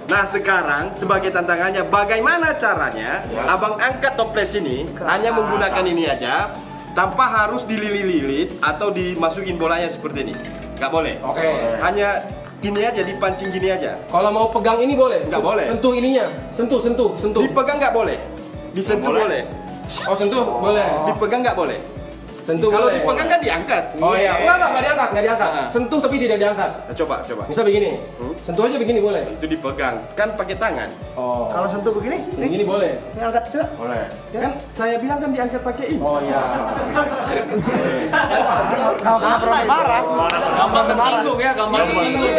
Nah sekarang sebagai tantangannya bagaimana caranya abang angkat toples ini hanya menggunakan ini aja tanpa harus dilililit atau dimasukin bolanya seperti ini. Nggak boleh. Oke. Hanya gini aja, dipancing gini aja. Kalau mau pegang ini boleh? Nggak boleh. Sentuh ininya. Sentuh. Dipegang nggak boleh. Disentuh boleh. Oh, sentuh boleh. Dipegang nggak boleh. Sentuh Kalau boleh. dipegang kan diangkat. Oh iya. Enggak diangkat. Ah. Sentuh tapi tidak diangkat. Nah, coba. Misal begini. Sentuh aja begini boleh. Itu dipegang. Kan pakai tangan. Oh. Kalau sentuh begini, Begini boleh. ini angkat coba. Boleh. Kan saya bilang kan diangkat pakai ini. Oh iya. Kalau pernah marah. Gampang tersinggung ya, gampang tersinggung.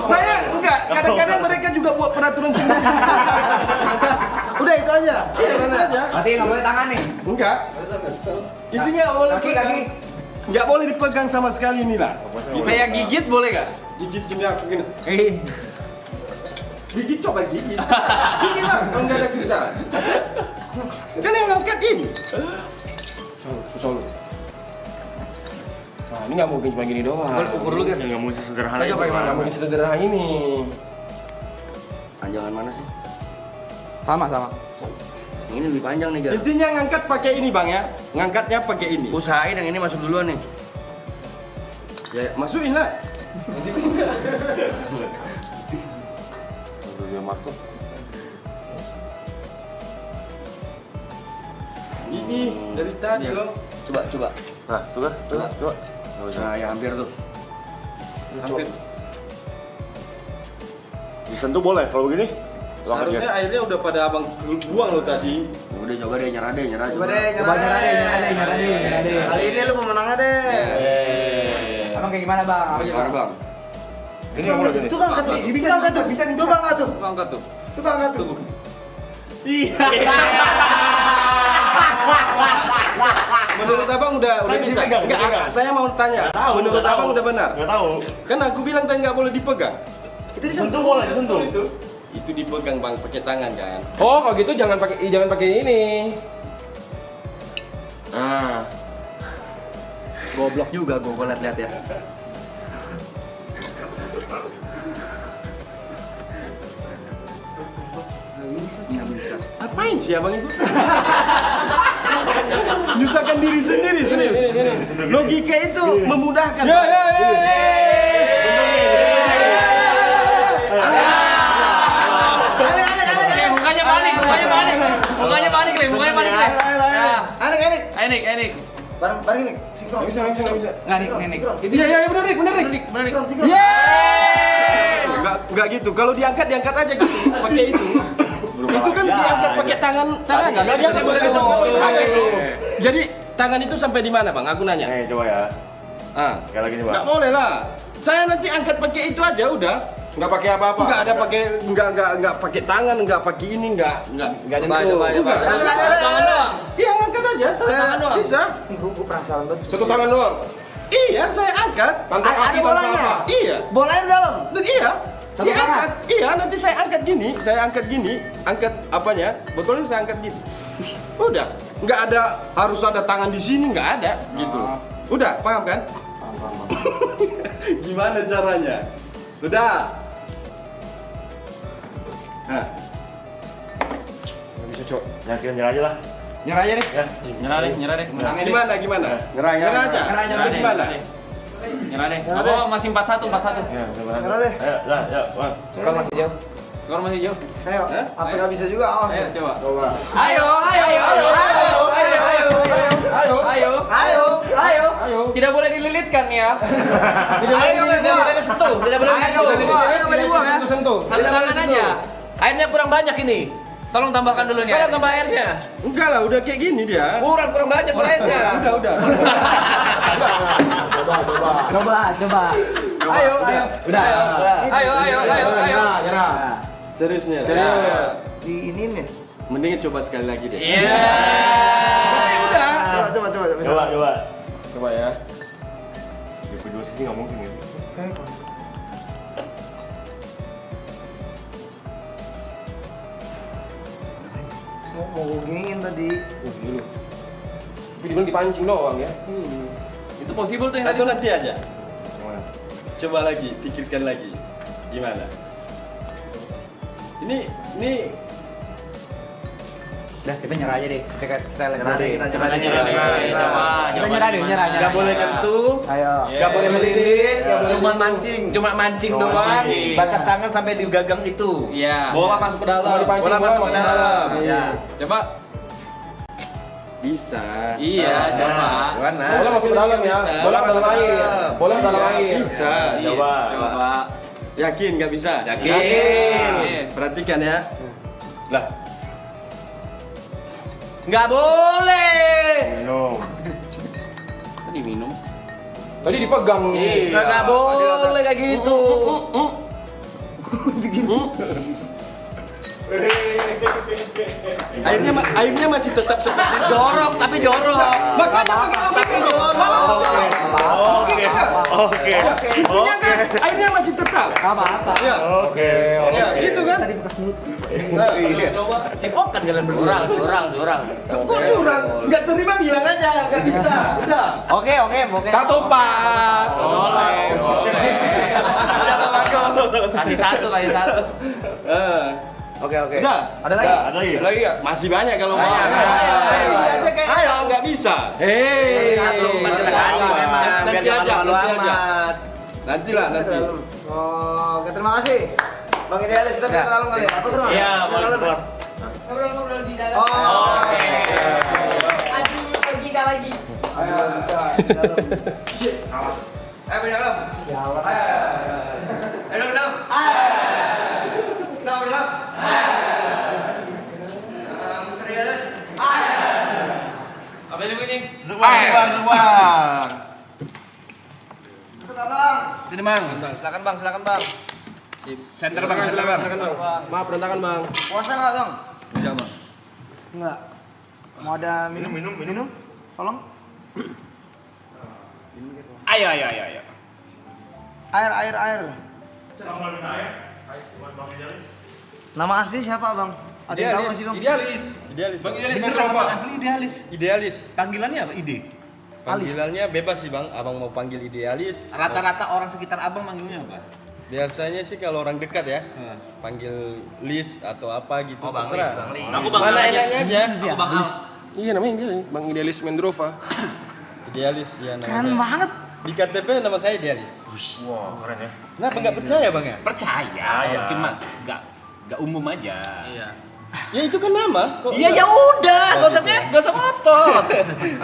Saya enggak. Kadang-kadang mereka juga buat peraturan sendiri. Udah itu aja. Iya, itu aja. Berarti nggak boleh tangan nih. Enggak. Intinya boleh Kaki. Nggak boleh dipegang sama sekali ini lah. Saya gigit boleh gak? Gigit gini aku gini. Gigit coba gigit. Gigit lah kalau nggak ada kerjaan. Kan yang angkat ini. Susah lu. Nah, ini nggak mungkin cuma gini doang. Boleh ukur dulu kan? Ya nggak mesti sederhana. Ayo, itu, bagaimana? Bang. Nggak mungkin sesederhana ini. Panjangan mana sih? Sama. Ini lebih panjang nih, Jar. Intinya ngangkat pakai ini bang ya. Ngangkatnya pakai ini. Usahain yang ini masuk duluan nih. Ya masukin lah. Baru dia masuk. Ini dari tadi Iya. loh. Coba. Nah, tuh kan? Coba. Nah, ya hampir tuh. Hampir. Disentuh boleh kalau begini? Tuang aja. Harusnya airnya udah pada abang buang lo tadi. Udah coba deh, nyerah. Coba deh, nyerah deh. Kali ini lu pemenangnya deh. Abang kayak gimana bang? Gimana, Bang? Ini yang boleh gini. Itu kan angkat tuh. Bisa angkat tuh. Bisa angkat tuh. Angkat tuh. Itu kan angkat tuh. Menurut abang udah bisa. dipegang, Enggak, dipegang. saya mau tanya. Menurut abang udah benar. Nggak tahu. Kan aku bilang tadi nggak boleh dipegang. Itu Disentuh boleh, disentuh. Itu dipegang bang, pakai tangan kan. Oh, kalau gitu jangan pakai ini. Nah, Goblok juga gua lihat-lihat ya. Apain sih abang itu? Nyusahkan diri sendiri sendiri. Logika itu memudahkan. Mukanya panik. Mukanya panik, Le. Ya. Anik. Enik. Bareng ini. Sinkron. Bisa. Nggak nih. Iya, bener nih. Sinkron. Enggak gitu. Kalau diangkat aja gitu. Pakai itu. Itu kan diangkat pakai tangan. Nggak diangkat pakai tangan. Jadi tangan itu sampai di mana bang? Aku nanya. nih coba ya. Ah, Sekali lagi nih, nggak Bang. boleh lah. Saya nanti angkat pakai itu aja udah. Nggak pakai apa-apa. Enggak ada pakai enggak pakai tangan, enggak pakai ini, enggak Coba. Enggak. Tangan doang. Iya, angkat aja. Tangan doang. Bisa. Gua perasaan banget. Satu tangan doang. Iya, saya angkat. Tanpa Ada kaki, tanpa bolanya. apa. Iya. Bolanya di dalam. Dan iya. Satu Iya, tangan? angkat. Iya, nanti saya angkat gini, angkat apanya? Botolnya saya angkat gini. Udah, nggak ada harus ada tangan di sini, nggak ada gitu. Udah, paham kan? Gimana caranya? Udah. Nah, Nggak bisa, Cok. Nyerah aja lah. Nyerah aja deh. Ya. Nyerah deh. gimana? Nyerah Nyerah aja. Nyerah deh. Gimana? Nyerah deh. Apa masih 4-1. Ya, coba. Nyerah deh. Ayo, dah, ya, Bang. Skor masih jauh. Skor masih jauh. Ayo. Apa nggak bisa juga? Awas. Ayo coba. Coba. Ayo. Ayo. Tidak boleh dililitkan ya. Ayo nggak dibuang. Tidak boleh Ayo nggak dibuang ya. Sentuh. Satu tangan aja. Airnya kurang banyak ini. Tolong tambahkan dulu nih. Tolong tambah airnya. Enggak lah, udah kayak gini dia. Kurang banyak airnya. Udah. Coba. Ayo. Udah. Ayo. Nyerah. Serius nih. Serius. Di ini nih. Mendingan coba sekali lagi deh. Iya. Udah. Coba. Coba. Coba ya. Di kedua sisi nggak mungkin gitu. Mau giniin tadi. Dulu. Tapi dibilang dipancing doang ya. Itu possible tuh yang tadi. Satu nanti aja. Gimana? Coba lagi, pikirkan lagi. Gimana? Ini Udah, kita nyerah aja deh. Kita lihat Nyerah deh, dulu. kita coba nyerah deh. Kita nyerah deh, nyerah. Nggak boleh nyentuh, Ayo. nggak boleh melindih, cuma mancing. Cuma mancing doang. mancing. Batas tangan sampai di gagang itu. Iya. Bola masuk ke dalam. Bola masuk ke dalam. Iya. Coba. bisa. Iya, coba. Gimana? Bola masuk ke dalam ya. Bola ke dalam air. Bola ke dalam air. Bisa. Coba. Coba. Yakin nggak bisa? Yakin. Perhatikan ya. Lah, Nggak boleh. Minum. Tadi minum. Tadi dipegang. Nggak boleh kayak gitu. airnya masih tetap seperti Jorok, tapi jorok. Makanya pakai logika dong. Oke. Intinya kan airnya masih tetap. Apa-apa. Ya. Oke. Ya, gitu kan? Cipokan kalian berdua. Curang. Kok curang? Nggak terima bilang aja, nggak bisa. Udah. Oke. 1-4. Kasih satu. Oke. Udah. Ada lagi? Ada lagi. ya? Masih banyak kalau mau. Ayo, nggak bisa. Satu lompat kita kasih memang. Nanti Biar aja, jangan malu nanti aja. amat. Nanti. Oh, oke, terima kasih. Bang Idealis, kita bisa ke dalam kali ya? Atau terima? Iya, Bisa ke dalam ya? Ngobrol-ngobrol di dalam. Oh, Aduh, kita lagi. ayo kita di dalam. Ayo di dalam. Sialan. Ayo di dalam. Dalam. Serius. Apa ini ini? Bang. Kita bang. Sini, Bang. Silakan bang. Center, Bang. Maaf, berantakan bang. Puasa nggak bang? Enggak bang. Enggak. Mau ada minum? Tolong. Ayo. Air. Nama asli siapa bang? Ada yang tahu nggak sih bang? Idealis. Bang Bang. Idealis Mendrova. Asli idealis. Idealis. Panggilannya apa? Ide. Panggilannya bebas sih bang. Abang mau panggil idealis. Rata-rata orang sekitar abang manggilnya apa? Biasanya sih kalau orang dekat ya, panggil Lis atau apa gitu. Oh, Bang terserah. Lis. Aku Bang Mana aja. enaknya aja. Iya namanya Idealis. Bang Idealis Mendrova. Idealis ya Keren namanya. banget. Di KTP nama saya Idealis. Wah, keren ya. Kenapa nggak percaya bang ya? Percaya, cuma nggak umum aja. Iya. Ya itu kan nama. Kok Iya ya udah, gak usah ngotot.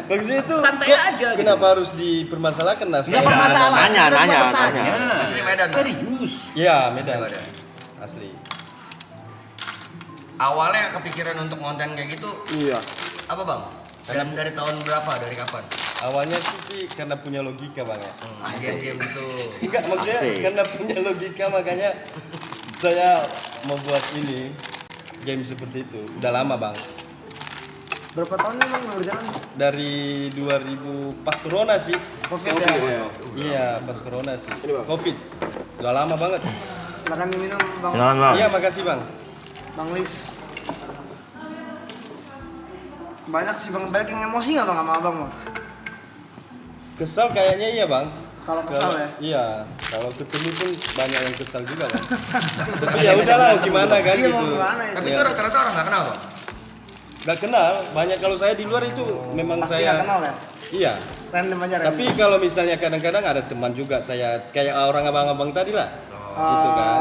Maksudnya itu Santai kok aja gitu. Kenapa harus dipermasalahkan nah? Nggak permasalahan. Nanya. Asli Medan. Serius. Iya, Medan. Medan. Asli. Awalnya kepikiran untuk konten kayak gitu Iya. apa bang? Dari tahun berapa? Dari kapan? Awalnya sih karena punya logika bang ya. Game-game gitu. Enggak, maksudnya Asik. karena punya logika makanya saya membuat ini game seperti itu. Udah lama bang. Berapa tahun nih bang berjalan? Dari 2000 pas corona sih. Covid ya. Iya, pas corona sih. Ini, Bang. Covid. Udah lama banget. Silakan diminum bang. Silakan bang. Iya, makasih bang. Bang Lis. Banyak sih bang, banyak yang emosi nggak bang sama abang bang? Kesal kayaknya iya bang. Kalau kesal ya? Iya, kalau ketemu pun banyak yang kesal juga bang. Tapi ya udahlah, mau gimana kan Iya gitu. mau gimana ya? Tapi itu rata-rata orang nggak kenal bang. Gak kenal, banyak kalau saya di luar itu memang Pasti saya. nggak kenal ya? Iya. Random aja random. Tapi kalau misalnya kadang-kadang ada teman juga saya kayak orang abang-abang tadi lah. Gitu kan.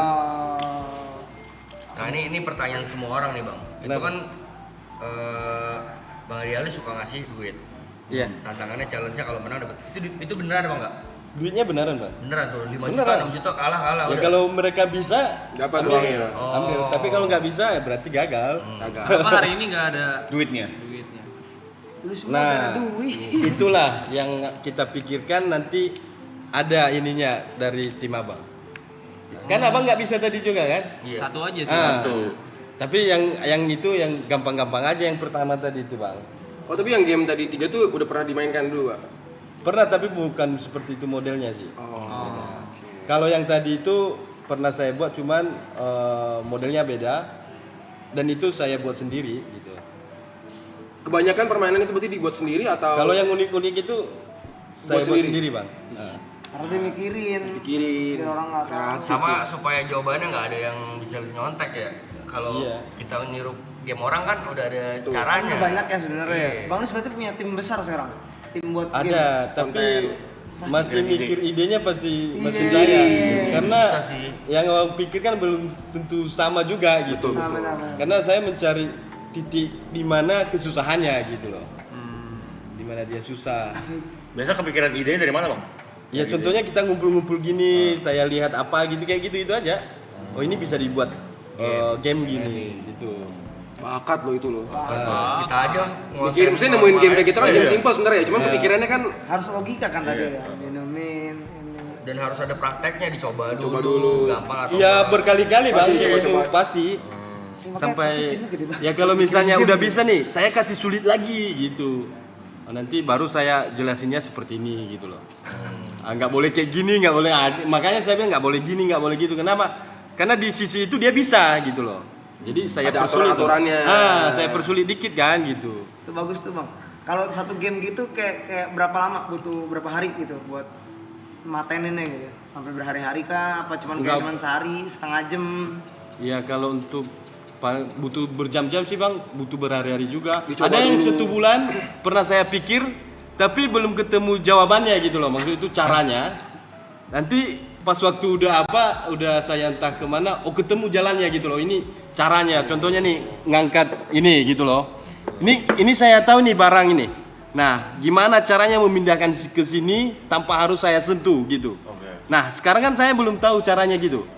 Nah ini pertanyaan semua orang nih bang. Itu Kenapa? kan Bang Idealis suka ngasih duit. Iya. Tantangannya challenge-nya kalau menang dapat. Itu beneran apa enggak? Duitnya beneran bang. Beneran tuh 5 juta, Beneran. 6 juta kalah Ya udah. kalau mereka bisa, Dapat ambil. uangnya. Ambil. Tapi kalau nggak bisa ya berarti gagal. Apa hari ini nggak ada Duitnya. Lu semua Nah, ada duit. itulah yang kita pikirkan nanti ada ininya dari tim abang. Kan abang nggak bisa tadi juga kan? Iya. Satu aja sih. Tapi yang itu yang gampang-gampang aja yang pertama tadi itu bang. Oh tapi yang game tadi 3 tuh udah pernah dimainkan dulu Pak? Pernah tapi bukan seperti itu modelnya sih. Kalau yang tadi itu pernah saya buat cuman modelnya beda dan itu saya buat sendiri gitu. Kebanyakan permainan itu berarti dibuat sendiri atau? Kalau yang unik-unik itu saya buat sendiri bang. Harus dimikirin. Pikirin. Biar orang nggak tahu. Sama supaya jawabannya nggak ada yang bisa nyontek ya. Kalau Iya. kita niru game orang kan udah ada caranya. Banyak ya sebenarnya. Iya. Bang Lis berarti punya tim besar sekarang. Tim buat game. Ada, tapi masih mikir idenya pasti masih Iya. saya. Iya. Karena Susah sih. yang abang pikirkan belum tentu sama juga gitu. Benar. Karena saya mencari titik di mana kesusahannya gitu loh. Di mana dia susah. Biasa kepikiran idenya dari mana bang? Ya contohnya kita ngumpul-ngumpul gini, saya lihat apa gitu kayak gitu itu aja. Oh ini bisa dibuat game gini gitu. Bakat lo itu lo. Kita aja Mikir, misalnya nemuin game kayak gitu kan game simple sebenarnya ya, cuman kepikirannya kan Harus logika kan tadi ya. Dinomin ini. dan harus ada prakteknya dicoba Coba dulu. gampang atau Iya enggak. berkali-kali bang Pasti, kayak gitu coba-coba. pasti. Makanya Sampai pasti timnya gede banget. ya kalau misalnya udah bisa nih, saya kasih sulit lagi gitu. Nanti baru saya jelasinnya seperti ini gitu loh. Nggak boleh kayak gini, nggak boleh. Makanya saya bilang nggak boleh gini, nggak boleh gitu. Kenapa? Karena di sisi itu dia bisa gitu loh. Jadi saya Ada persulit. aturan-aturannya. Saya persulit dikit kan gitu. Itu bagus tuh bang. Kalau satu game gitu kayak berapa lama butuh berapa hari gitu buat mateninnya gitu? Sampai berhari-hari kah? Apa cuman kayak Enggak. cuman sehari, setengah jam? Ya kalau untuk butuh berjam-jam sih bang, butuh berhari-hari juga. Dicoba Ada yang dulu. 1 bulan pernah saya pikir, tapi belum ketemu jawabannya gitu loh. Maksud itu caranya. Nanti pas waktu udah saya entah kemana, ketemu jalannya gitu loh. Ini caranya. Contohnya nih ngangkat ini gitu loh. Ini saya tahu nih barang ini. Nah, gimana caranya memindahkan ke sini tanpa harus saya sentuh gitu. Nah, sekarang kan saya belum tahu caranya gitu.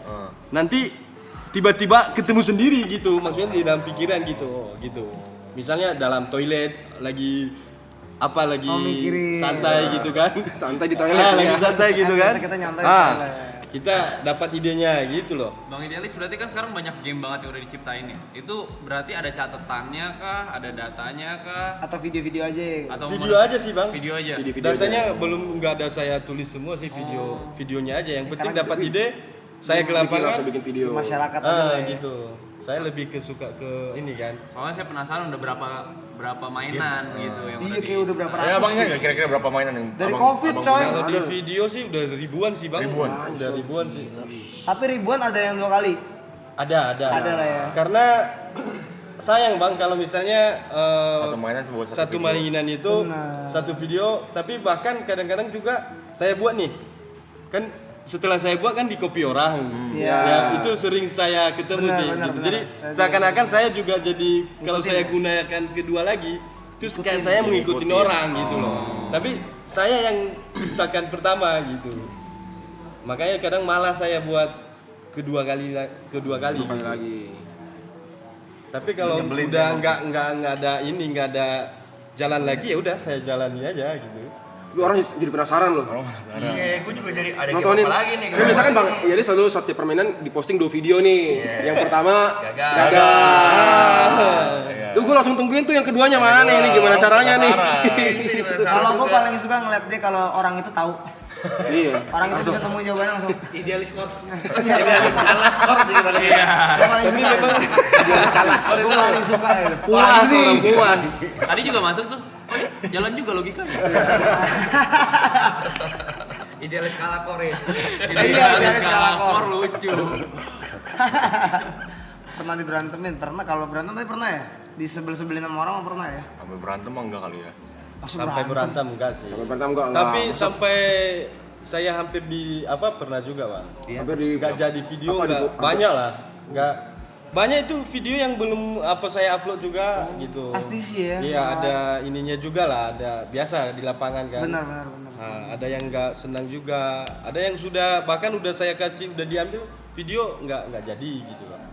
Nanti tiba-tiba ketemu sendiri gitu, maksudnya di dalam pikiran gitu, gitu. Misalnya dalam toilet lagi mikirin. santai gitu kan. santai di toilet Lagi ya. santai gitu kan. Biasa kita nyantai di toilet. Kita dapat idenya gitu loh. Bang Idealis berarti kan sekarang banyak game banget yang udah diciptain ya. Itu berarti ada catatannya kah, ada datanya kah, Atau video-video aja ya? atau Video aja sih bang. Video aja. Datanya belum nggak ada saya tulis semua sih videonya aja. Yang penting dapat ide, saya ke Langsung lapangan. bikin video. Masyarakat aja lah ya. Gitu. Saya lebih suka ke ini kan. Soalnya saya penasaran udah berapa mainan gitu yang Iya udah kayak udah berapa Ya ratus abang gitu. ingat kira-kira berapa mainan yang Dari abang- COVID, abang coy. punya? Kalau di video sih udah ribuan sih bang. Udah ribuan sih. Tapi ribuan ada yang 2 kali. Ada. Ada lah ya. Karena sayang bang kalau misalnya Satu mainan buat satu video. mainan itu Benar. satu video, tapi bahkan kadang-kadang juga saya buat nih. Kan setelah saya buat kan di copy orang. Iya. Ya, itu sering saya ketemu Benar, sih benar, gitu. benar. Jadi Saya juga seakan-akan saya juga jadi kalau Ngikutin saya ya? gunakan kedua lagi terus kayak saya mengikuti orang gitu loh. Tapi saya yang ciptakan pertama gitu. Makanya kadang malah saya buat kedua kali Bukan gitu. lagi. Tapi kalau udah nggak ada jalan lagi ya udah saya jalani aja gitu. Itu orang jadi penasaran loh. Iya, gue juga jadi ada game Nontonin. apa lagi nih. Kan misalkan Bang, jadi selalu setiap permainan diposting 2 video nih. Yang pertama Gagal. Tuh gue langsung tungguin tuh yang keduanya mana nih, ini gimana caranya nih. Kalau gue paling suka ngeliat dia kalau orang itu tahu. Iya. Orang itu bisa temuin jawabannya langsung. Idealis kor. Idealis kalah kor sih paling. Gue paling suka. Idealis kalah. Gue paling suka ya. Puas orang puas. Tadi juga masuk tuh. Oh iya, jalan juga logikanya. Idealis kalah kor ya. Idealis kalah kor. Lucu. Pernah diberantemin? Pernah. Kalau berantem tadi pernah ya? Disebel-sebelin sama orang mah pernah ya? Sampai berantem mah enggak kali ya. Sampai berantem enggak sih. Sampai berantem enggak. Tapi sampai saya hampir pernah juga bang. Hampir di Nggak jadi video apa, nggak di- banyak lah. Nggak banyak itu video yang belum saya upload juga gitu. Pasti sih ya. Iya ada ininya juga lah. Ada biasa di lapangan kan. Benar. Nah, ada yang nggak senang juga. Ada yang sudah bahkan udah saya kasih udah diambil video nggak jadi gitu bang.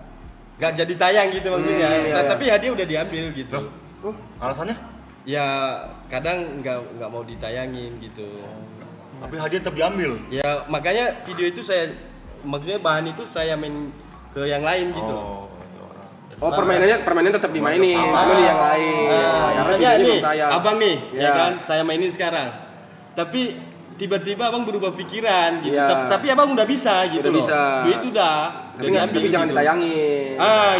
Nggak jadi tayang gitu maksudnya. Nah, tapi hadiah udah diambil gitu. Alasannya? Ya kadang nggak mau ditayangin gitu. Tapi hadiah tetap diambil. Ya makanya video itu maksudnya bahan itu saya main ke yang lain gitu loh. Oh permainannya tetap dimainin, cuma di yang lain. Karena Misalnya videonya nih, belum tayang. abang nih, ya Iya. kan, saya mainin sekarang. Tapi tiba-tiba abang berubah pikiran gitu. Iya. Tapi abang udah bisa gitu Udah loh. bisa. Duit udah Tapi jangan gitu. ditayangin.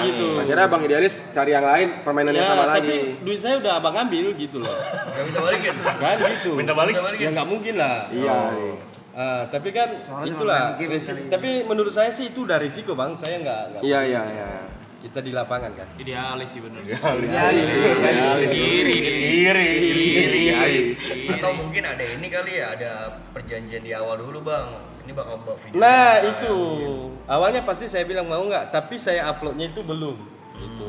Gitu. Akhirnya Bang Idealis cari yang lain permainan yang Ya, sama tapi lagi. duit saya udah abang ambil gitu loh. Gak minta balikin. Kan gitu. Minta balik? Ya nggak mungkin lah. Iya. Tapi kan Soalnya itulah cuma main game resiko. kali. Tapi menurut saya sih itu udah risiko bang. Saya nggak. Iya. kita di lapangan kan. Idealis sih bener. Atau mungkin ada ini kali ya, ada perjanjian di awal dulu bang. Ini bakal buat video. Nah itu awalnya pasti saya bilang mau nggak, tapi saya uploadnya itu belum. Itu.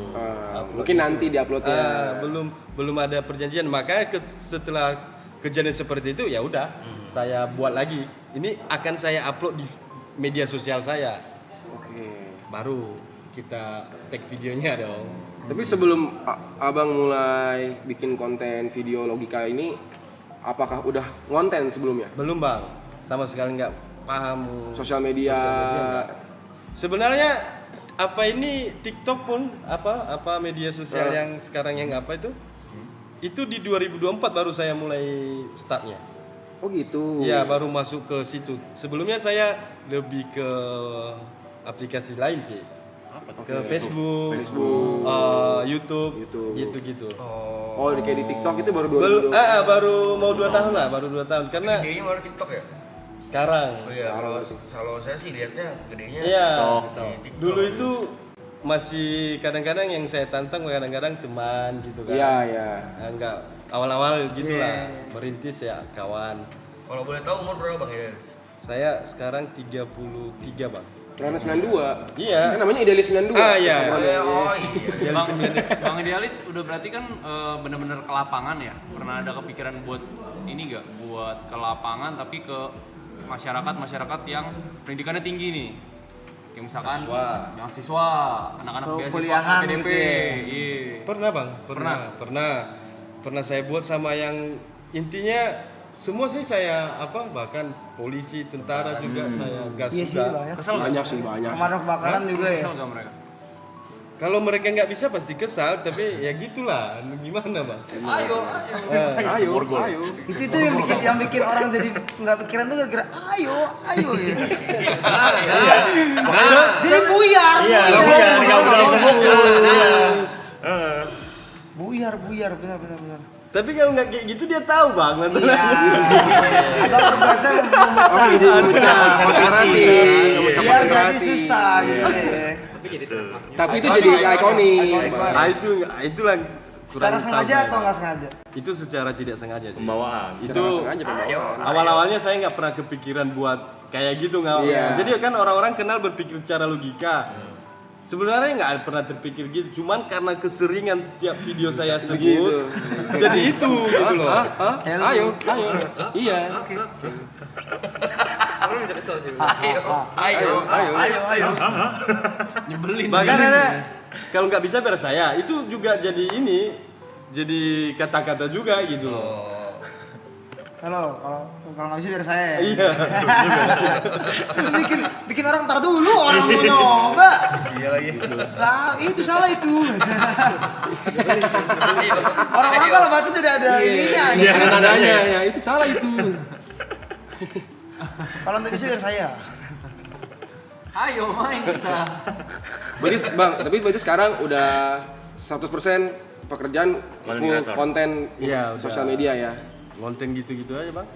Mungkin nanti diuploadnya. Belum ada perjanjian, makanya setelah kejadian seperti itu ya udah saya buat lagi. Ini akan saya upload di media sosial saya. Oke. Baru kita tag videonya dong. Tapi sebelum abang mulai bikin konten video logika ini, apakah udah ngonten sebelumnya? Belum bang, sama sekali nggak paham Sosial media. Sebenarnya apa ini TikTok pun apa media sosial yang sekarang yang apa itu di 2024 baru saya mulai startnya. Oh gitu. Iya baru masuk ke situ. Sebelumnya saya lebih ke aplikasi lain sih. Ke Facebook, YouTube, gitu. Oh, kayak di TikTok itu baru 2020. Baru mau 2 tahun lah, baru 2 tahun karena Gedenya baru TikTok ya? sekarang. Oh iya, kalau saya sih lihatnya gedenya Iya. di TikTok. Dulu itu masih kadang-kadang yang saya tantang, kadang-kadang teman gitu kan. Iya. Enggak awal-awal gitulah, merintis ya kawan. Kalau boleh tahu umur berapa bang ya? Saya sekarang 33 bang. Karena 92. Iya. Kan namanya Idealis 92. Iya. Oh iya. Bang Idealis udah berarti kan bener-bener ke lapangan ya? Pernah ada kepikiran buat ini gak? Buat ke lapangan tapi ke masyarakat yang pendidikannya tinggi nih? Kayak misalkan mahasiswa, anak-anak beasiswa kuliahan PDP. gitu ya? Iya. Pernah bang, pernah saya buat sama yang intinya semua sih saya bahkan polisi, tentara juga saya gas Iya sih juga. banyak. Kesel gak? Banyak sih, banyak. Pemadam kebakaran juga ya. Kesel gak mereka? Kalau mereka nggak bisa pasti kesal, tapi ya gitulah. Gimana bang? Ayo. Itu yang bikin orang jadi nggak pikiran tuh gara-gara ayo ya. Jadi buyar. Buyar benar. Tapi kalau nggak kayak gitu dia tahu bang masalahnya. Agak perbasan memecah. Konsentrasi. Biar jadi susah gitu ya. Tapi itu jadi ikonik. Nah itulah Secara kurang sengaja tahu atau saya. nggak sengaja? Itu secara tidak sengaja sih. Pembawaan. Itu Sengaja pembawaan. awal-awalnya saya nggak pernah kepikiran buat kayak gitu nggak. Iya. Jadi kan orang-orang kenal berpikir secara logika. Sebenarnya nggak pernah terpikir gitu, cuman karena keseringan setiap video saya sebut, jadi itu gitu loh. Ayo. Iya. Ayo. Nyebelin. Bahkan kalau nggak bisa biar saya, itu juga jadi jadi kata-kata juga gitu loh. Halo, kalau nggak bisa biar saya ya. Iya. Itu bikin orang ntar dulu orang mau nyoba. Iya lagi. Itu salah itu. Orang-orang kalau baca tidak ada ininya. Ada nadanya ya, itu salah itu. Kalau nggak bisa biar saya. Ayo main kita. Berarti Bang, berarti sekarang udah 100% pekerjaan Konten full kreator. konten Iya, sosial udah. media ya. Konten gitu-gitu aja bang.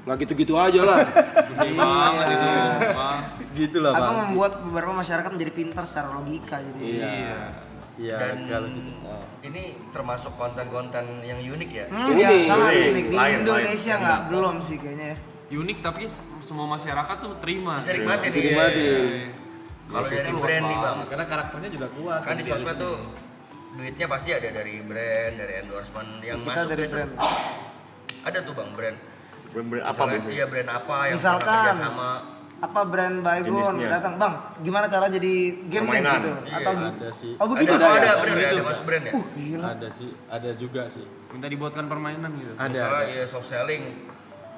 Nggak gitu-gitu aja lah. Gede banget itu. Bang. Gitu lah bang. Apa membuat beberapa masyarakat menjadi pintar secara logika jadi. Iya Dan kalau gitu. ini termasuk konten-konten yang unik ya? Iya, sangat Unik. unik. Di Lain. Indonesia nggak belum sih kayaknya ya. Unik tapi semua masyarakat tuh terima. Bisa nikmatin Bisa nih. nikmatin. Kalau dari Itu luas brand nih bang, banget. Karena karakternya juga kuat. kan di sosmed tuh duitnya pasti ada dari brand, dari endorsement yang Kita masuk dari biasa. brand. Ada tuh bang brand. Brand apa Misalnya, biasanya? iya brand apa yang Misalkan, pernah kerja sama. Apa brand Baygon Jenisnya. datang, Bang, gimana cara jadi game nih Permainan. gitu? Iya. Atau Ada sih. Oh begitu. Ada ya? brand ya, ada masuk brand ya. Gila. Ada sih, ada juga sih. Minta dibuatkan permainan gitu. Misalnya ya soft selling,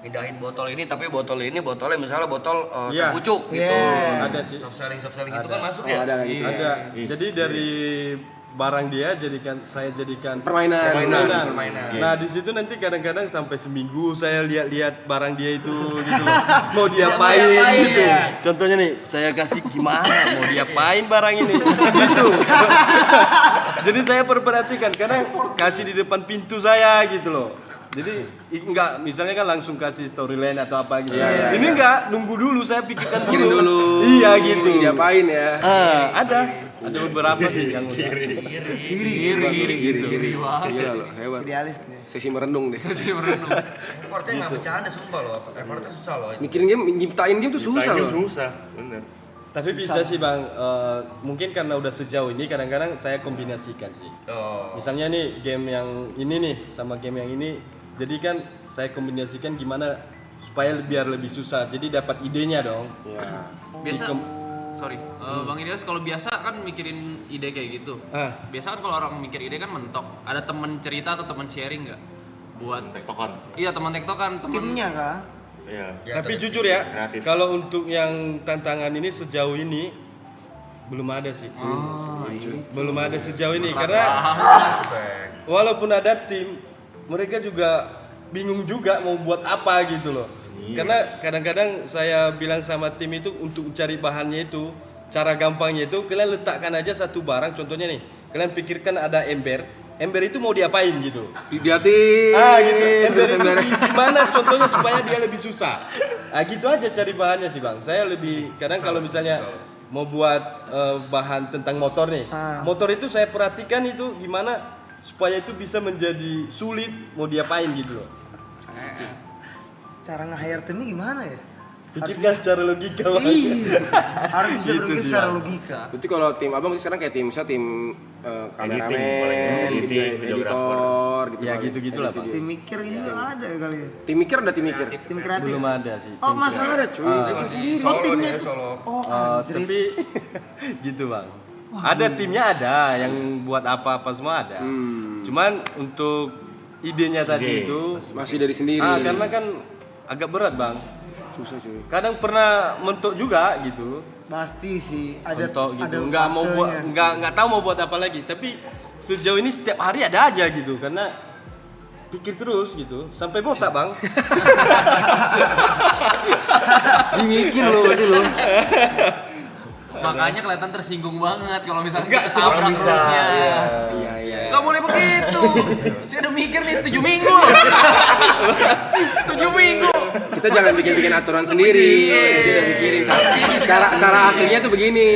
pindahin botol ini tapi botolnya misalnya botol Iya. teh pucuk gitu. Iya. Ada sih. Soft selling itu kan masuk Oh, ya. ada kayak gitu. Ada. Jadi dari barang dia saya jadikan Permainan. Permainan. Nah di situ nanti kadang-kadang sampai seminggu saya lihat-lihat barang dia itu gitu loh. Mau diapain diapain gitu. ya. Contohnya nih saya kasih gimana mau diapain barang ini gitu. Jadi saya perhatikan karena kasih di depan pintu saya gitu loh. Jadi enggak misalnya kan langsung kasih storyline atau apa gitu. Iya. Ini enggak nunggu dulu saya pikirkan Pikirin dulu. Iya gitu. Diapain ya? Ada Ada beberapa sih yang udah. Kiri. Gila lo, hebat. Idealis nih. Sesi merenung deh. Effortnya nggak bercanda sumpah loh, effortnya susah loh. Mikirin game, nyiptain game tuh susah Time loh. susah, bener. Tapi bisa sih Bang, mungkin karena udah sejauh ini kadang-kadang saya kombinasikan sih. Oh. Misalnya nih game yang ini nih sama game yang ini, jadi kan saya kombinasikan gimana supaya biar lebih susah. Jadi dapat idenya dong. Ya. Biasa, sorry, Bang Idealis kalau biasa kan mikirin ide kayak gitu. Biasa kan kalau orang mikir ide kan mentok. Ada temen cerita atau temen sharing nggak? Buat Tektokan. Iya teman tektokan, temen. Timnya kan. Iya. Ya, Tapi tetap jujur ya, kreatif. kalau untuk yang tantangan ini sejauh ini belum ada sih. Belum ada sejauh ini karena respect. walaupun ada tim, mereka juga bingung juga mau buat apa gitu loh. Karena kadang-kadang saya bilang sama tim itu untuk cari bahannya itu, cara gampangnya itu kalian letakkan aja satu barang, contohnya nih, kalian pikirkan ada ember itu mau diapain gitu. Diatin. Gitu. Ember itu gimana contohnya supaya dia lebih susah. Gitu aja cari bahannya sih Bang. Saya lebih kadang kalau misalnya mau buat bahan tentang motor nih. Motor itu saya perhatikan itu gimana supaya itu bisa menjadi sulit mau diapain gitu loh. Cara nge-hire timnya gimana ya? Pikirkan cara logika Bang. Harus bisa Gitu berpikir sih, secara Bang. logika. Berarti kalau tim abang sekarang kayak tim, misalnya tim kameramen, Editing, videographer. editor, gitu. Ya, gitu-gitulah, Edit Bang. video. Tim mikir ini ada kali ya. Tim mikir ada tim mikir. Tim kreatif. Belum ada sih. Oh masih ada cuy. Oh timnya itu. Oh anjir. Tapi gitu Bang. Ada timnya ada yang buat apa-apa semua ada. Cuman untuk idenya tadi itu Masih dari sendiri. karena kan agak berat Bang. Susah cuy. Kadang pernah mentok juga gitu. Pasti sih ada Mentok gitu. ada Nggak mau buat fasenya. nggak tahu mau buat apa lagi. Tapi sejauh ini setiap hari ada aja gitu karena pikir terus gitu sampai botak Bang. Mikir lo berarti lo. Makanya kelihatan tersinggung banget kalau misalnya Enggak, kita tabrak bisa. terusnya. Iya. Gak boleh begitu. Saya udah mikir nih 7 minggu loh. 7 minggu. Kita jangan bikin aturan sendiri. Jadi udah pikirin cara aslinya tuh begini.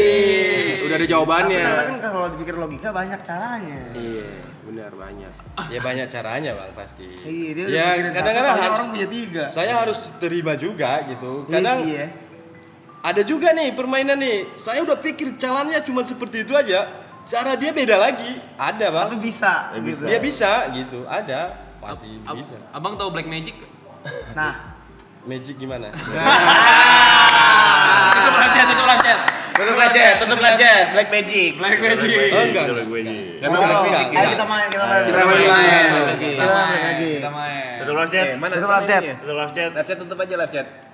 Udah ada jawabannya. Tapi kan kalau dipikir logika banyak caranya. Iya, benar banyak. Ya banyak caranya Bang pasti. Iya, dia udah Ya mikirin kadang-kadang satu, harus orang punya 3. saya harus terima juga gitu. Iya Kadang sih ya. ada juga nih permainan nih. Saya udah pikir jalannya cuma seperti itu aja. Cara dia beda lagi. Ada Bang. Tapi bisa. Gitu. Dia bisa gitu. Ada. Pasti bisa. Abang tahu Black Magic? Nah, Magic gimana? Tutup lancet. Black Magic. Oh enggak. Itu gue ini. ayo kita main. Kita main. Kita main lagi. Kita main. Tutup live chat. Itu live chat. Tutup live chat. Live chat tutup aja live chat.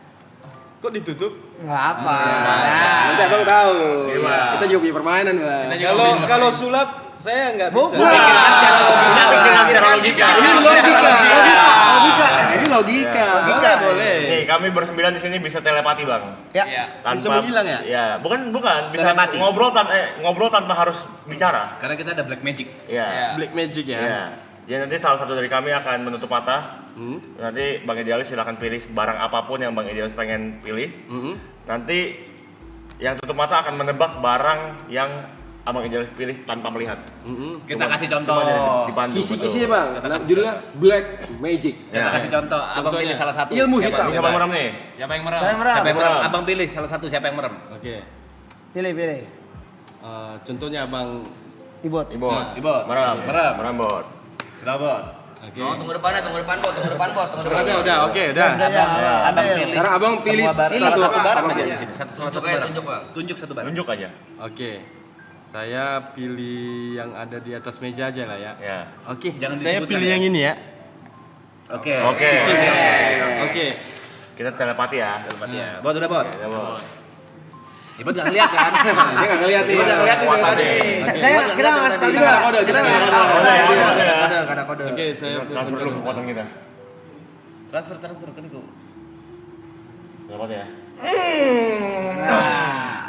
Kok ditutup? Enggak apa. Nanti abang tahu. Gimana? Kita juga punya permainan Bang. Kalau sulap saya nggak bisa. Pikirkan secara logika. Kita pikirkan secara logika. Ini logika. Logika. Ini logika. Boleh. Nih, kami bersembilan di sini bisa telepati, Bang. Ya. Bisa menghilang ya? Ya, bukan bisa Telepati. ngobrol tanpa harus bicara. Karena kita ada Black Magic. Iya. Black Magic ya. Iya. Jadi nanti salah satu dari kami akan menutup mata. Nanti Bang Idealis silakan pilih barang apapun yang Bang Idealis pengen pilih. Nanti yang tutup mata akan menebak barang yang Abang Idealis pilih tanpa melihat. Kita kasih contoh. Cuma dipandu. Kisi-kisi Bang. Nah, judulnya Black Magic. Kita kasih contoh. Abang pilih salah satu. Ilmu Siapa? hitam. Siapa yang merem nih? Siapa yang merem? Saya merem. Siapa yang merem? Merem. Abang pilih salah satu siapa yang merem. Oke. Pilih. Contohnya Bang Ibot. Ibot. Ibot. Merem. Merem. Merem, Bot. Silabot. Oh, tunggu depan bot. Udah, oke, udah. Ada ya. Sekarang abang pilih Satu barang abang aja pilih. di sini. Satu Tunjuk barang. tunjuk Bang. Tunjuk satu barang. Tunjuk aja. Oke. Saya pilih yang ada di atas meja aja lah ya. Ya. Oke. Jangan Saya disebutkan pilih ya. yang ini ya. Oke. Oke. Oke. Kita telepati ya. Iya. Bot udah bot. Ya, Bot. Ibot nggak ngeliat kan? Dia nggak ngeliat nih. Ibot nggak ngeliat nih dari tadi. Saya kita nggak ngasih tahu juga. Kita nggak ngasih tahu. Ada kode. Oke, saya Transfer dulu kekuatan kita. Transfer ke Niko. Telepati ya.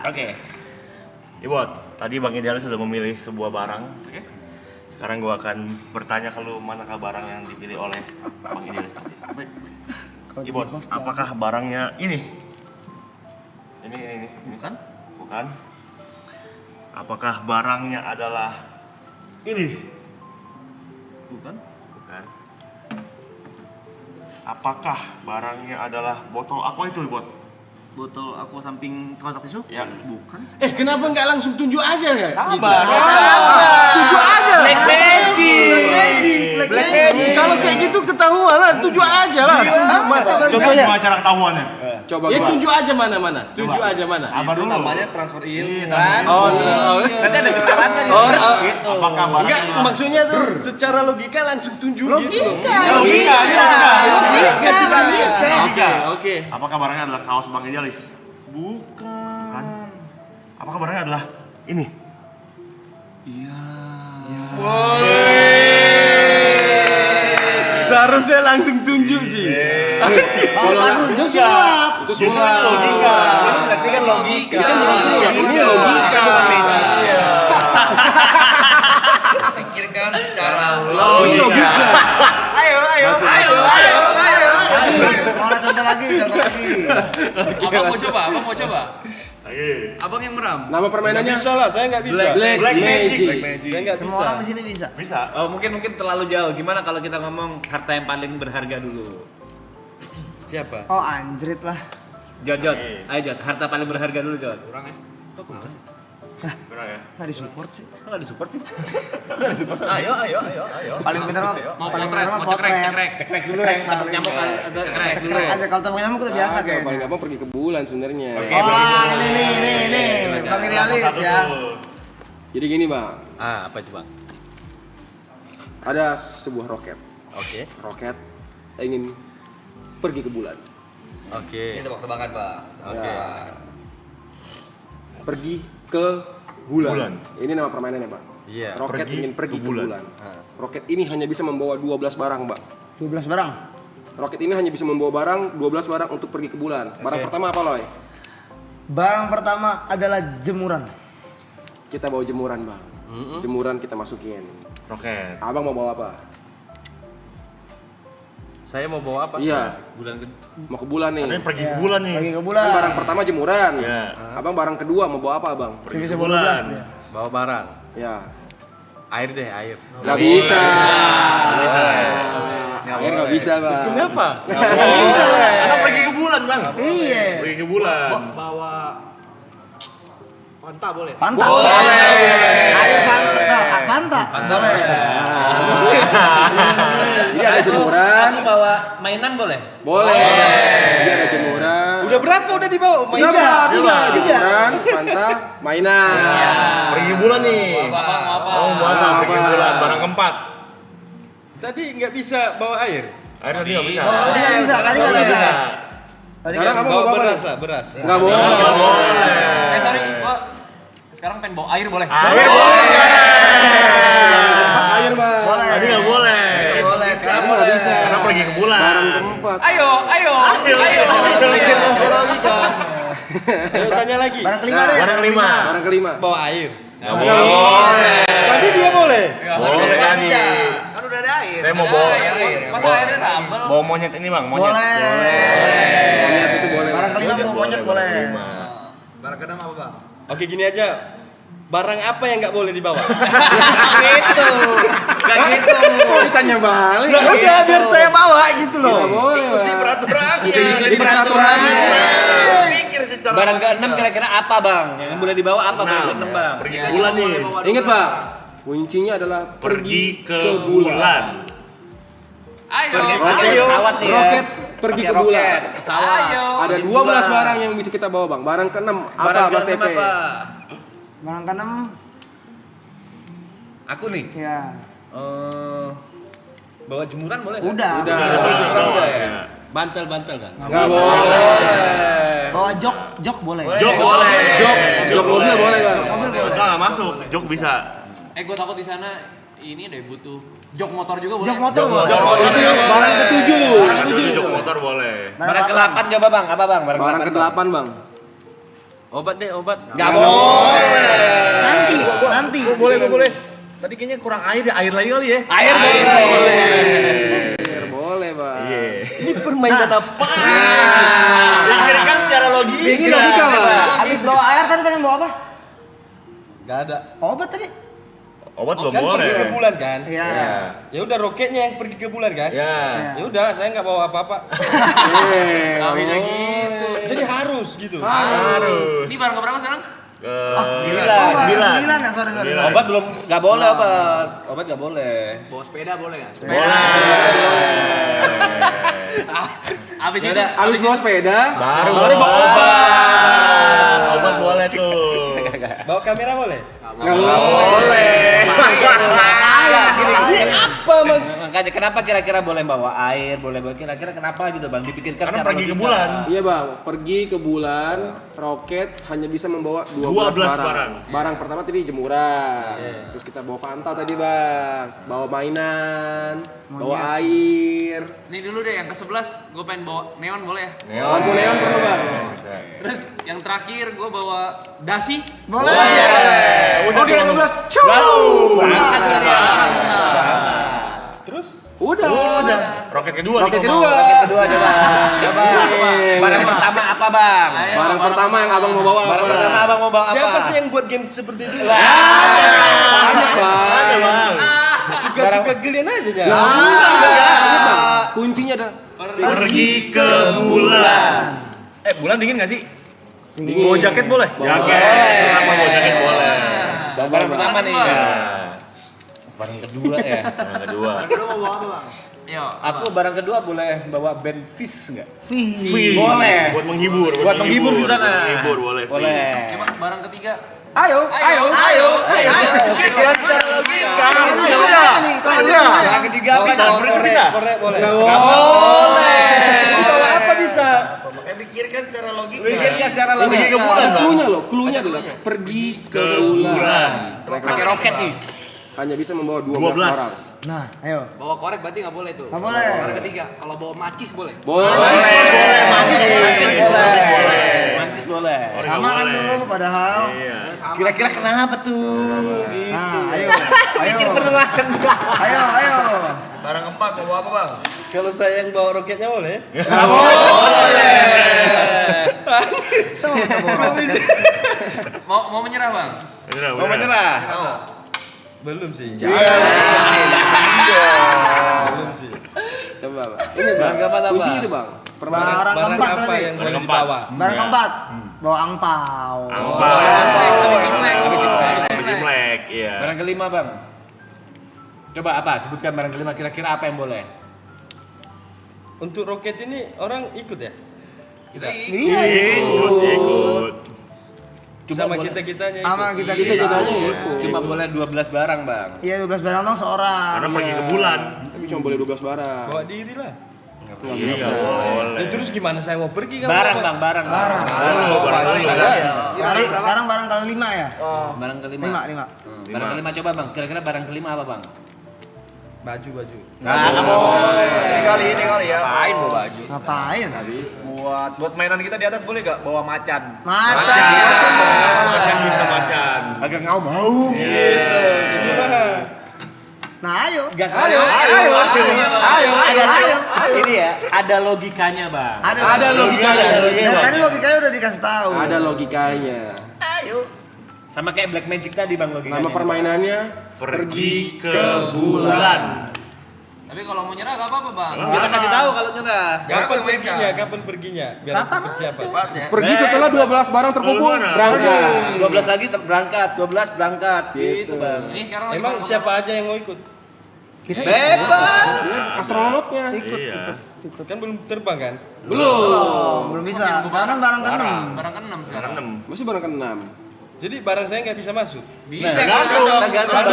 Oke. Ibot, tadi Bang Idealis sudah memilih sebuah barang. Sekarang gua akan bertanya ke lu manakah barang yang dipilih oleh Bang Idealis tadi. Ibot, apakah barangnya ini? Ini. Bukan? Bukan. Apakah barangnya adalah ini? Bukan. Bukan. Apakah barangnya adalah botol aqua itu, Bot? Botol aku samping kotak tisu? Ya. Bukan. Kenapa nggak langsung tunjuk aja nggak? Sabar. Tunjuk aja. Black Magic. Black Magic. Kalau kayak gitu ketahuan lah, tunjuk aja lah. Contohnya gimana cara ketahuannya? Coba ya tunjuk aja mana. Tunjuk aja mana. Sabar dulu. Namanya transfer ilmu. Nanti ada getarannya gitu. Gitu. Apakah barang Enggak, adalah maksudnya tuh secara logika langsung tunjuk gitu. Logika. Oke. Apakah barangnya adalah kaos Bang Idealis? Bukan. Apakah barangnya adalah ini? Seharusnya langsung tunjuk sih. Kalau langsung tunjuk sulap. Itu sulap. Logika. Ini berarti kan logika. Ini logika. Pikirkan secara Ini logika. Ayo. Mau contoh lagi. Abang mau coba? Ayo. Abang yang meram. Nama permainannya Bisa lah, saya nggak bisa. Black Magic. Saya nggak Semua bisa. orang di sini bisa. Bisa. Oh, mungkin terlalu jauh. Gimana kalau kita ngomong harta yang paling berharga dulu? siapa? Oh anjrit lah. Jod, ayo Jod, harta paling berharga dulu Jod. Kurang ya? Kok kurang sih? Kurang ya? Nggak disupport sih. Nggak disupport sih? Nggak disupport. Ayo. Paling bener mah Mau paling potret, bener mah mau cekrek, potret. Cekrek dulu ya, takut nyamuk kan. Cekrek dulu Cekrek ya. aja kalau tembak nyamuk udah biasa Paling kayaknya. gampang pergi ke bulan sebenarnya. Oh ini Bang Idealis ya. Jadi gini bang, Apa coba? ada sebuah roket. Oke. Roket ingin pergi ke bulan. Oke. Ini tebak-tebakan, Pak. Tebak-tebakan. Pergi ke bulan. Bulan. Ini nama permainannya pak. Iya. Roket Pergi ingin pergi ke ke bulan. bulan. Roket ini hanya bisa membawa 12 barang mbak. 12 barang. Roket ini hanya bisa membawa barang 12 barang untuk pergi ke bulan. Barang pertama apa Loy? Barang pertama adalah jemuran. Kita bawa jemuran bang. Jemuran kita masukin. Roket. Abang mau bawa apa? Saya mau bawa apa? Iya. Bulan ke Mau ke bulan nih. Ini pergi ke bulan nih. Pergi ke Kan bulan. barang pertama jemuran. Iya. Abang barang kedua mau bawa apa abang? Pergi ke 12 bulan. dia. bawa barang. Ya. Air deh, air. Gak bisa. Nggak Air nggak boleh. bisa bang. Kenapa? Karena pergi ke bulan bang. Iya. Pergi ke bulan. Bawa Fanta boleh? Fanta. Ayo Fanta. Fanta. Boleh. Jadi ada jemuran. Aku bawa mainan boleh? Boleh. Jadi ada jemuran. Udah berapa udah dibawa? Tiga. Jemuran, Fanta, mainan. Pergi ke bulan nih. Apa? Oh, apa? Pergi ke bulan. Barang keempat. Tadi nggak bisa bawa air. Air tadi nggak bisa. Tadi nggak bisa. Tadi nggak bisa. Tadi Sekarang kamu mau Bawa bawa beras apa? lah, beras. Nggak boleh. Sorry, gua sekarang pengen bawa air boleh? Air boleh. Air bang. Tadi nggak boleh. boleh. Sekarang Kamu nggak bisa. Karena pergi ke bulan. Barang keempat. Ayo. Ayo. Ayo tanya lagi. Barang kelima deh. Barang kelima. Barang kelima. Bawa air. Nggak boleh. Tadi dia boleh. Boleh kan nih. Kan udah ada air. Saya mau bawa. Masa airnya tambel? Bawa monyet ini bang. Monyet. Boleh. Monyet itu boleh. Barang kelima mau monyet boleh. Kelima. Barang keenam apa, Bang? Oke gini aja. Barang apa yang nggak boleh dibawa? Gitu. Gak gitu. Oh, ditanya balik. Nah, udah biar saya bawa gitu Nggak loh. boleh Ikuti bang. peraturannya. Ikuti peraturannya. Pikir secara Barang ke-6 kira-kira apa, Bang? Yang boleh dibawa apa barang Nah, ke-6, Bang? pergi ke bulan nih. Ingat bang. Kuncinya adalah Pergi ke bulan. Ayo. Pakai pesawat nih ya. Roket pergi Pakai ke bulan. roket, pesawat. Ayo. Ada 12 barang yang bisa kita bawa bang. Barang ke-6 apa Barang Mas ke-6 Tepe? apa? Barang keenam. Aku nih. Ya. Bawa jemuran boleh? Udah. Udah ya. Bantal-bantal kan? Nggak boleh. Bawa jok boleh. Jok boleh. Jok mobil boleh bang. Mobil boleh. Nggak masuk. Jok bisa. Gue takut di sana ini deh butuh jok motor juga boleh. Jok motor boleh. Jok motor. Itu barang ke-7. Jok motor boleh. Barang ke-8 coba, Bang. Apa, Bang? Barang ke-8 bang. Obat deh, obat. Nggak boleh. Nanti. Boleh. Tadi kayaknya kurang air ya. Air lagi kali ya. Air Biar boleh bang. Iya. Ini permainan apa? Pikirkan secara logis. Ini logika bang. Habis bawa air tadi pengen bawa apa? Gak ada. Obat tadi. Obat belum Kan boleh. pergi ke bulan kan? Iya. Ya udah roketnya yang pergi ke bulan kan? Ya. Ya udah, saya nggak bawa apa-apa. Nggak bisa gitu. Jadi harus gitu. Harus. Ini barang keberapa sekarang? Oh, 9 9. ya, sorry. Obat belum nggak boleh obat nggak boleh. Bawa sepeda boleh nggak? Abis itu Abis bawa sepeda, Baru bawa obat. Obat boleh tuh. Bawa kamera boleh? nggak boleh. Ini apa makanya kenapa kira-kira boleh bawa air, boleh bawa kira-kira kenapa gitu bang? Dipikirkan Karena secara pergi ke logika. bulan. Iya bang, pergi ke bulan, roket hanya bisa membawa 12 12 barang. barang. Barang pertama tadi jemuran, terus kita bawa Fanta tadi bang, bawa mainan, bawa air, Ini dulu deh yang ke-11 gue pengen bawa neon boleh ya? lampu neon perlu bang. Terus yang terakhir gue bawa dasi. Boleh. Udah Oke, 15. Berangkat udah dia. Terus? Udah. Roket kedua. Roket nih, kedua. Roket kedua coba. Barang pertama apa bang? Barang pertama yang abang mau bawa Barang apa? pertama abang mau bawa apa? Siapa sih yang buat game seperti itu? Banyak bang. Ada bang. Suka-suka kalian aja ya. Ini bang, kuncinya ada. Pergi ke bulan. Bulan dingin nggak sih? Bawa jaket boleh? Jaket. Pertama bawa jaket boleh. Barang pertama nih. Ya. Barang kedua ya. Yang kedua. Yo, Aku barang kedua boleh bawa band Fish nggak? Fee. Boleh. Buat menghibur. Buat menghibur di sana. Menghibur boleh. Boleh. coba barang ketiga. Ayo. Secara logika. Barang ketiga apa? Korek boleh. Nggak Nggak boleh. boleh. Bawa apa bisa? Makanya pikirkan secara logika. Pikirkan secara Pergi ke logika. bulan bang. Cluenya adalah pergi ke Ke bulan. bulan. Pakai roket nih. Hanya bisa membawa 12 12. barang. Nah, ayo. Bawa korek berarti nggak boleh tuh. Nggak boleh. Barang ketiga, kalau bawa macis boleh. Boleh. Mancis boleh. Mancis boleh. Sama kan tuh padahal. Iya. Kira-kira kenapa tuh? Nah, ayo. Pikir beneran. Ayo. Barang keempat mau bawa apa bang? Kalau saya yang bawa roketnya boleh? Nggak boleh. Sama kita bawa roket. Mau menyerah bang? Mau menyerah? Belum sih. Belum sih. Coba bang. Ini bang. Barang keempat apa? Kuncinya itu bang. Barang Barang keempat apa tadi. yang boleh Barang dibawa? Barang keempat. Bawa angpau. Angpau. Habis Imlek. Habis Imlek. Iya. Barang kelima bang. Coba apa? Sebutkan barang kelima kira-kira apa yang boleh? Untuk roket ini orang ikut ya? Iya. Ikut. Sama boleh. kita-kitanya ikut. Sama kita Kita jadinya ikut. Cuma boleh 12 barang bang. Iya, 12 barang dong seorang. Karena pergi ke bulan. Tapi cuma boleh 12 barang. Bawa diri lah. Iya nggak boleh. Ya, terus gimana saya mau pergi kalau Barang bawa- bang, barang. Barang kelima. Sekarang barang kelima ya? Barang kelima. 5. Barang kelima coba bang. Kira-kira barang kelima apa bang? Baju. Nah, nggak boleh. Ini kali ya. Ngapain bawa baju? Ngapain? Buat mainan kita di atas boleh gak? Bawa macan. Macan. Macan bisa macan. Agak nggak mau. Nah, ayo. Ayo. Ini ya, ada logikanya bang. Ada logikanya. Dan tadi logikanya udah dikasih tahu. Ada logikanya. Sama kayak Black Magic tadi bang logikanya. Nama permainannya Pergi ke bulan. Tapi kalau mau nyerah gak apa-apa bang. Kita kasih tahu kalau nyerah. Kapan perginya? Kapan perginya? Biar aku persiapan. pergi setelah 12 barang terkumpul, berangkat. 12 lagi berangkat, 12 berangkat. Gitu bang. Ini sekarang lagi Emang barang siapa aja yang mau ikut? Bebas. Astronotnya. Iya. Kan belum terbang kan? Belum bisa. Sekarang barang ke-6. barang ke-6 sekarang. 6. Masih barang ke-6. Jadi barang saya nggak bisa masuk. Bisa Tergantung. Tergantung. Kalau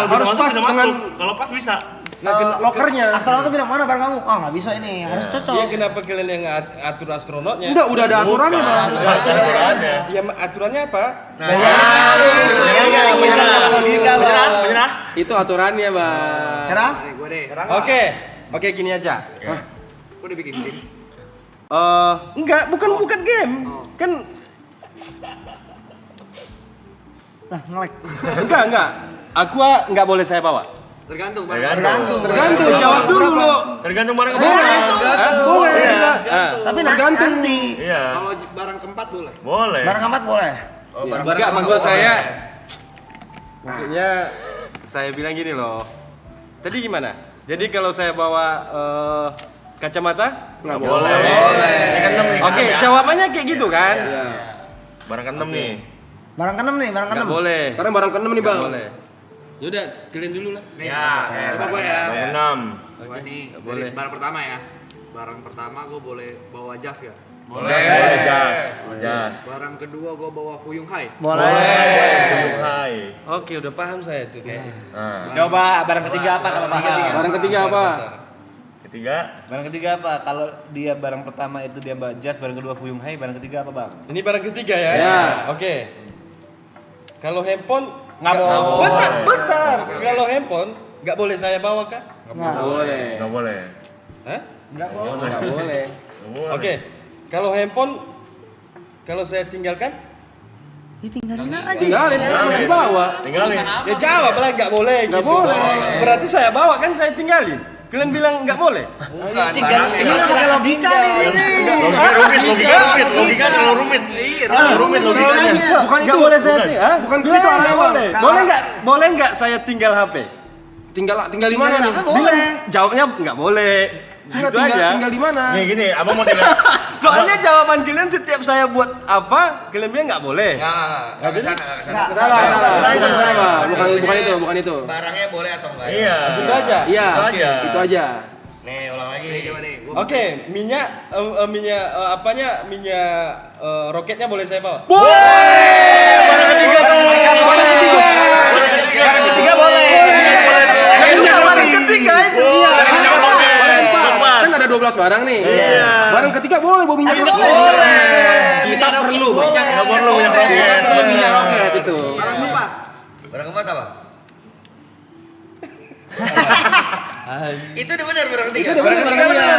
Harus bisa pas masuk, bisa dengan- masuk. Kalau pas bisa. Nah, lokernya. Astronot tuh bilang mana barang kamu? Oh, nggak bisa ini. Harus cocok. Iya, kenapa kalian yang atur astronotnya? Enggak, udah ada aturannya, Bang. Aturannya. Ya aturannya apa? Menyerah. Itu aturannya, Bang. Cerah? Oke, gini aja. Kok udah bikin game? Enggak, bukan game. Kan Nah, ngelek. enggak. Aqua enggak boleh saya bawa. Tergantung. Tergantung. Tergantung. Jawab dulu lo. Tergantung barang Boleh. apa. Boleh. Tapi Tergantung. nanti. Iya. Kalau barang keempat boleh. Boleh. Barang keempat boleh. Enggak, maksud saya Maksudnya saya bilang gini loh. Tadi gimana? Jadi kalau saya bawa kacamata? Nggak Boleh. Ini kan 6 nih. Oke, jawabannya kayak gitu kan? Iya. Barang ke-6 nih. Barang keenam nih, barang Nggak keenam. boleh. Sekarang barang ke-6 nih, Bang. Nggak boleh. Yaudah, kalian dulu lah. Ya, Coba gue ya. Barang ke-6. Ini boleh. barang pertama ya. Barang pertama gue boleh bawa jas ya. Boleh, jas. Barang kedua gue bawa Fuyung Hai. Boleh. Hai. Oke, udah paham saya tuh kayak. Nah, Coba barang ketiga apa kalau paham? Barang ketiga apa? ketiga. Barang ketiga apa? Kalau dia barang pertama itu dia Mbak Jas, barang kedua Fuyung Hai, barang ketiga apa, Bang? Ini barang ketiga ya? Ya. Oke. Kalau handphone Nggak boleh. Bentar. Kalau handphone nggak boleh saya bawa kah? Nggak boleh. Nggak boleh. Hah? Nggak boleh. Oke. Kalau handphone kalau saya tinggalkan? Tinggalin aja. Tinggalin, jangan dibawa. Tinggalin. Ya jawab lah nggak boleh Nggak gitu. boleh. Berarti saya bawa kan saya tinggalin. Kalian bilang nggak boleh? bukan. Ini nggak pakai logika nih. Logika terlalu rumit. Terlalu rumit logikanya. Bukan Nggak itu. boleh saya tinggal. Bukan ke situ arahnya, Bang. Boleh nggak saya tinggal HP? Tinggal di mana nih? Bilang jawabnya nggak boleh. Gitu aja. Tinggal di mana? Nih gini, abang mau tinggal. Soalnya jawaban kalian setiap saya buat apa, kalian bilang nggak boleh. Nggak kesana, nggak kesana. Salah. Bukan itu. Barangnya boleh atau enggak? Iya. Gitu aja. Iya, Itu aja. itu aja. Nih, ulang lagi. Oke, minyak roketnya boleh saya bawa? Barang ketiga tuh. Barang ketiga. Barang ketiga boleh. Barang ketiga itu. Kan ada 12 barang nih. Iya. Barang ketiga boleh bawa minyak. Boleh. Kita perlu minyak. Nggak perlu minyak roket. Perlu minyak roket itu. Barang keempat apa? Itu udah benar barang ketiga. Barang ketiga benar.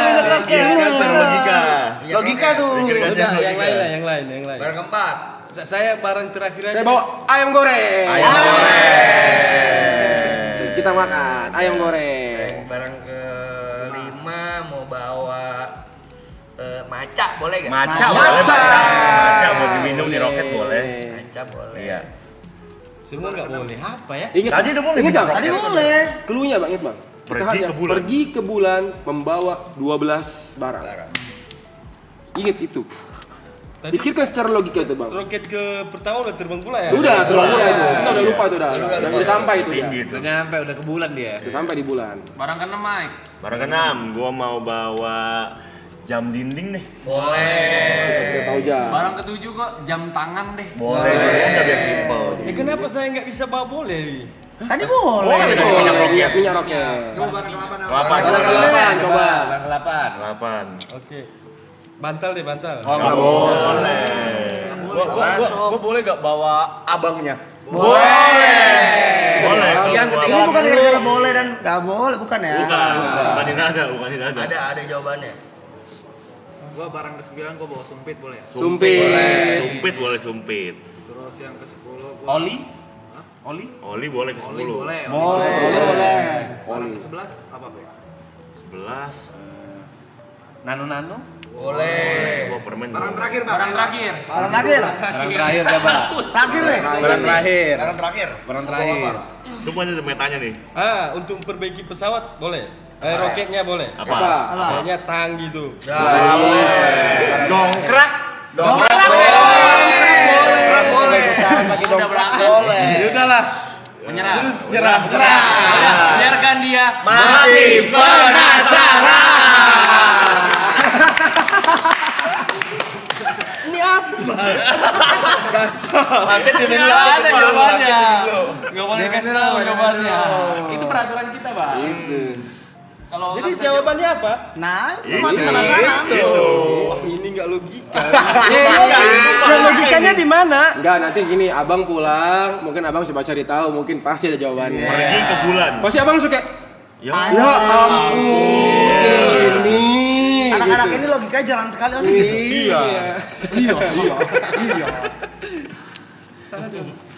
Logika. Logika tuh. Udah, yang lain. Barang keempat. Saya barang terakhir aja. Saya bawa ayam goreng. Kita makan ayam goreng. Barang kelima mau bawa maca boleh gak? Maca boleh. Maca buat diminum di roket boleh. Maca boleh. Iya. Semua nggak boleh. Apa ya? Ingat. Tadi udah boleh Ingat minyak Bang? Tadi boleh. Cluenya Bang, ingat Bang. Kita Pergi hanya ke bulan. Pergi ke bulan membawa 12 barang. Ingat itu. Tadi Pikirkan secara logika itu Bang. roket ke pertama udah terbang pula ya? Sudah, terlalu mulai itu. Kita udah lupa itu udah. Udah sampai itu Tinggi ya. tuh. Udah nyampe, udah ke bulan dia. Udah sampai di bulan. Barang ke-6, Mike. Barang ke-6, gua mau bawa jam dinding nih. Udah tahu jam. Barang ke-7 kok jam tangan deh. Boleh. Enggak biar simpel. Kenapa saya nggak bisa bawa boleh? Tadi boleh. Minyak roket. Delapan. Barang ke-8 coba. Barang ke-8. 8. Oke. Bantal deh, bantal. Oh, nggak boleh. Gua boleh gak bawa abangnya? Boleh. Yang Kalau Ini gua- bukan gara-gara boleh dan nggak boleh, bukan ya? Bukan ini ada. Ada jawabannya. Gua barang ke-9 gua bawa sumpit boleh ya? Sumpit. Sumpit boleh sumpit. Terus yang ke-10 gua Oli? Oli? Oli boleh ke 10. Oli boleh. Boleh. Barang ke-11 apa, Be? 11. Nano-nano? Boleh. Gua permen. Barang terakhir, Barang terakhir. Barang terakhir. Barang terakhir coba. Terakhir nih. Barang terakhir. Barang terakhir. Barang terakhir. Tunggu aja metanya nih. Untuk perbaiki pesawat boleh. Roketnya boleh. Apa? Kayaknya tang gitu. Dongkrak. Boleh. Pesawat lagi dongkrak boleh. Udahlah. Menyerah. Terus nyerah. Biarkan dia Mati Masih di menu ada jawabannya. Gak boleh kasih tahu jawabannya. Itu peraturan kita, Bang. Kalau Jadi jawabannya apa? Nah, itu mati penasaran. Wah, ini nggak logika. Logikanya di mana? Enggak, nanti gini, abang pulang, mungkin abang coba cari tahu, mungkin pasti ada jawabannya. Pergi ke bulan. Pasti abang suka, Ya. ya ampun, ini. Anak-anak gitu. ini logikanya jalan sekali masih gitu. Iya.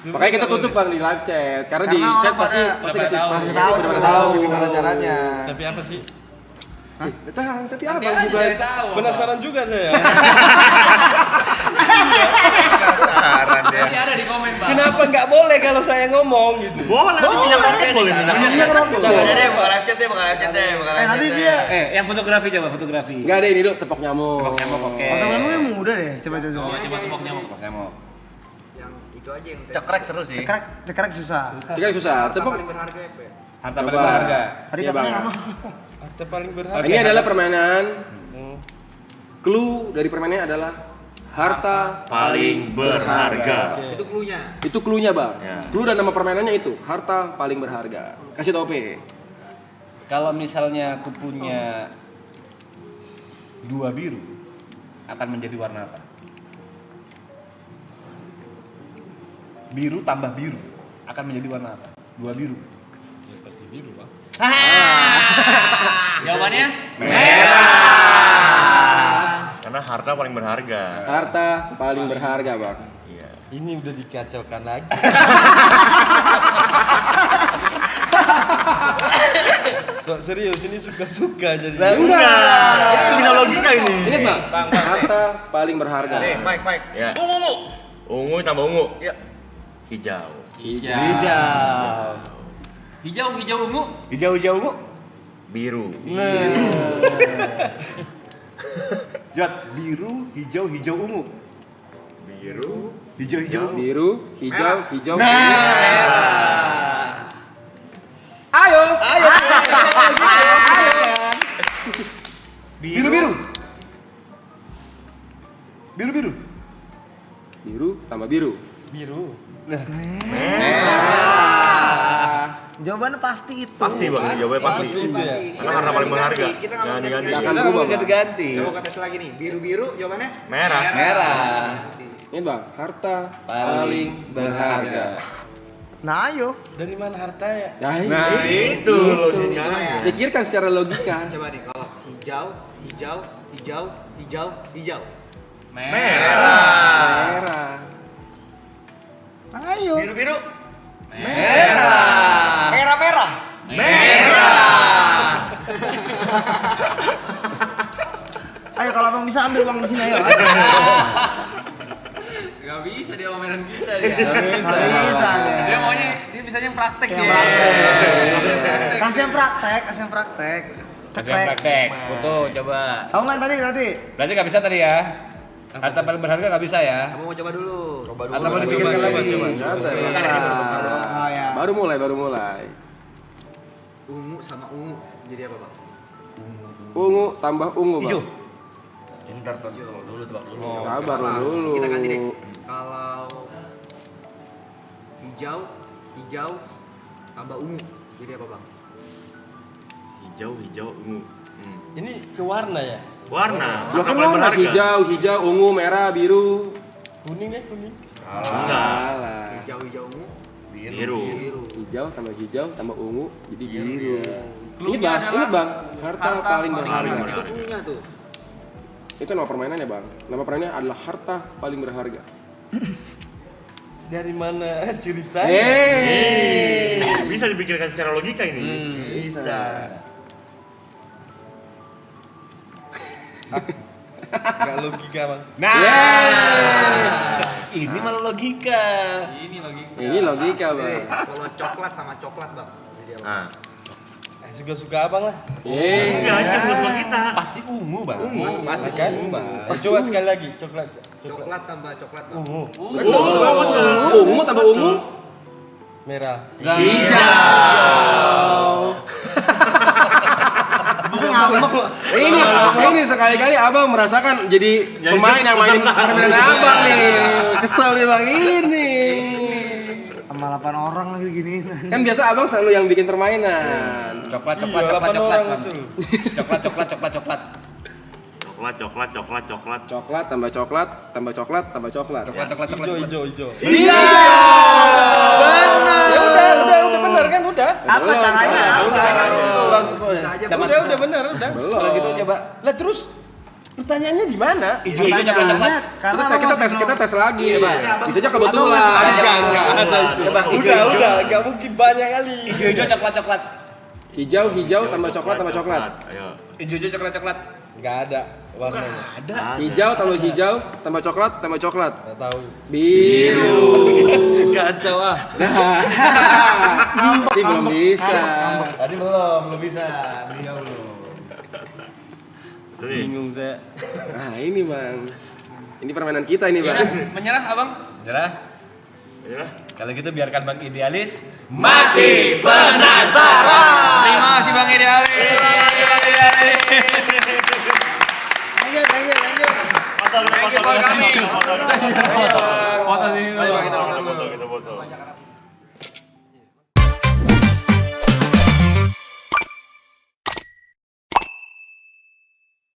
Makanya kita tutup Bang di live chat, karena di Karena chat orang pasti pada- pasti kasih pasti tahu, pasti tahu gimana caranya. Tapi apa sih? Tadi apa dia aja juga? cari tahu. Penasaran juga saya. Penasaran dia. Nanti ada di komen, Bang. Kenapa nggak boleh kalau saya ngomong gitu? Boleh, nanti minyak roket boleh. Minyak rokok. Udah deh, bukan live chat deh, bukan live chat deh, bukan live Nanti chat dia deh. Yang fotografi coba fotografi. Enggak deh, ini dulu tepok nyamuk. Tepok nyamuk oke. otak kamu yang muda deh. Coba. Coba tepok nyamuk. Tepok nyamuk. Yang itu aja yang Cekrek seru sih. Cekrek susah. Cekrek susah. Tepok. paling berharga apa ya? Harta Coba. paling berharga. Tadi Iya, katanya Bang. lama. Harta paling berharga. Ini adalah permainan. Clue dari permainannya adalah harta Paling berharga. Itu cluenya. Itu cluenya, Bang. Ya. Clue dan nama permainannya itu harta paling berharga. Kasih tau P. Kalau misalnya aku punya 2 biru, akan menjadi warna apa? Biru tambah biru akan menjadi warna apa? 2 biru. Ya pasti biru, Bang. Ah. Jawabannya? Karena harta paling berharga. Harta paling berharga, Bang. Iya. Ini udah dikacaukan lagi. Kok serius ini suka-suka jadi. Ini bisa logika ini. Ini, Bang. Harta paling berharga. Nih, Mike. Ya. Ungu. Ungu tambah ungu. Ya. Hijau. Hijau ungu. Hijau ungu. Biru. Jod, biru, hijau ungu. Biru. Hijau ungu. Biru, hijau. Merah. Ayo. Biru. Biru tambah biru. Biru. Jawabannya pasti itu. Pasti bang, jawabannya pasti. Itu ya. Karena harta paling berharga. Kita nggak mau Ganti-ganti. Nggak akan berubah, Bang. ganti. Coba kita tes lagi nih. Biru jawabannya. Merah. Merah. Ini, Bang, harta paling berharga. Nah, ayo. Dari mana hartanya? Nah, Itu logikanya. pikirkan secara logika. Coba nih kalau hijau. Merah. Merah. Ayo. Biru. Merah. Merah. Ayo kalau abang bisa ambil uang di sini ayo. Gak bisa dia mainan kita dia. Nggak bisa deh. Dia maunya dia bisanya praktek Yang dia. Kasih yang praktek. Praktek. Foto coba. Tahu nggak tadi berarti? Berarti nggak bisa tadi ya? Harta paling berharga nggak bisa ya? Kamu mau coba dulu. Atau mau dipikirkan lagi? Bentar. Oh ya. Baru mulai. Ungu sama ungu jadi apa bang? Ungu tambah ungu, Bang. Ntar tebak dulu. Sabar dulu. Kita ganti deh. Kalau hijau tambah ungu jadi apa bang? Hijau, ungu. Ini ke warna ya? Warna. Loh, Harta kan paling warna berharga. hijau, ungu, merah, biru. Kuning deh, kuning. Salah. Hijau ungu. Biru. Hijau tambah ungu jadi biru. Cluenya Ingat bang, harta paling berharga. Itu cluenya tuh. Itu nama permainannya, Bang. Nama permainannya adalah harta paling berharga. Dari mana ceritanya? Bisa dipikirkan secara logika ini. Bisa. Gak logika bang. Ini malah logika. Ini logika, Bang. Kalau coklat sama coklat bang. Jadi apa? Nah, Suka-suka abang lah. enggak aja semua kita. Pasti ungu bang. Pasti kan? Coba sekali lagi, coklat. Coklat tambah coklat bang. Ungu. Ungu tambah ungu. Merah. Ini sekali-kali abang merasakan jadi pemain yang mainin permainan abang nih. Kesel nih bang ini. Sama 8 orang lagi gini. Kan biasa abang selalu yang bikin permainan. Coklat. Iya, 8 orang Bang. betul. Coklat. Coklat. Tambah coklat. Hijau. Iya. Ya udah benar kan udah. Apa caranya? Udah benar udah. Belum. Kalau gitu coba. Lah terus pertanyaannya di mana? Hijau coklat. Karena Kita tes lagi. Bisa aja kebetulan. Enggak ada itu. Coba, Udah, enggak mungkin banyak kali. Hijau coklat. Hijau tambah coklat. Ayo. Hijau coklat. Enggak ada warnanya. Hijau tambah coklat. Enggak tahu. Biru. Kacau ah. Ini belum bisa. Tadi belum bisa. Dia belum. Jadi, Bingung saya. Nah ini bang. Ini permainan kita ini bang. Menyerah abang? Nyerah. ya. Kalau gitu biarkan Bang Idealis Mati penasaran. Terima kasih Bang Idealis. Foto dulu, Thank you foto for dulu. coming. Foto dulu. Foto sini dulu. Ayo bang kita foto dulu. Foto, kita foto.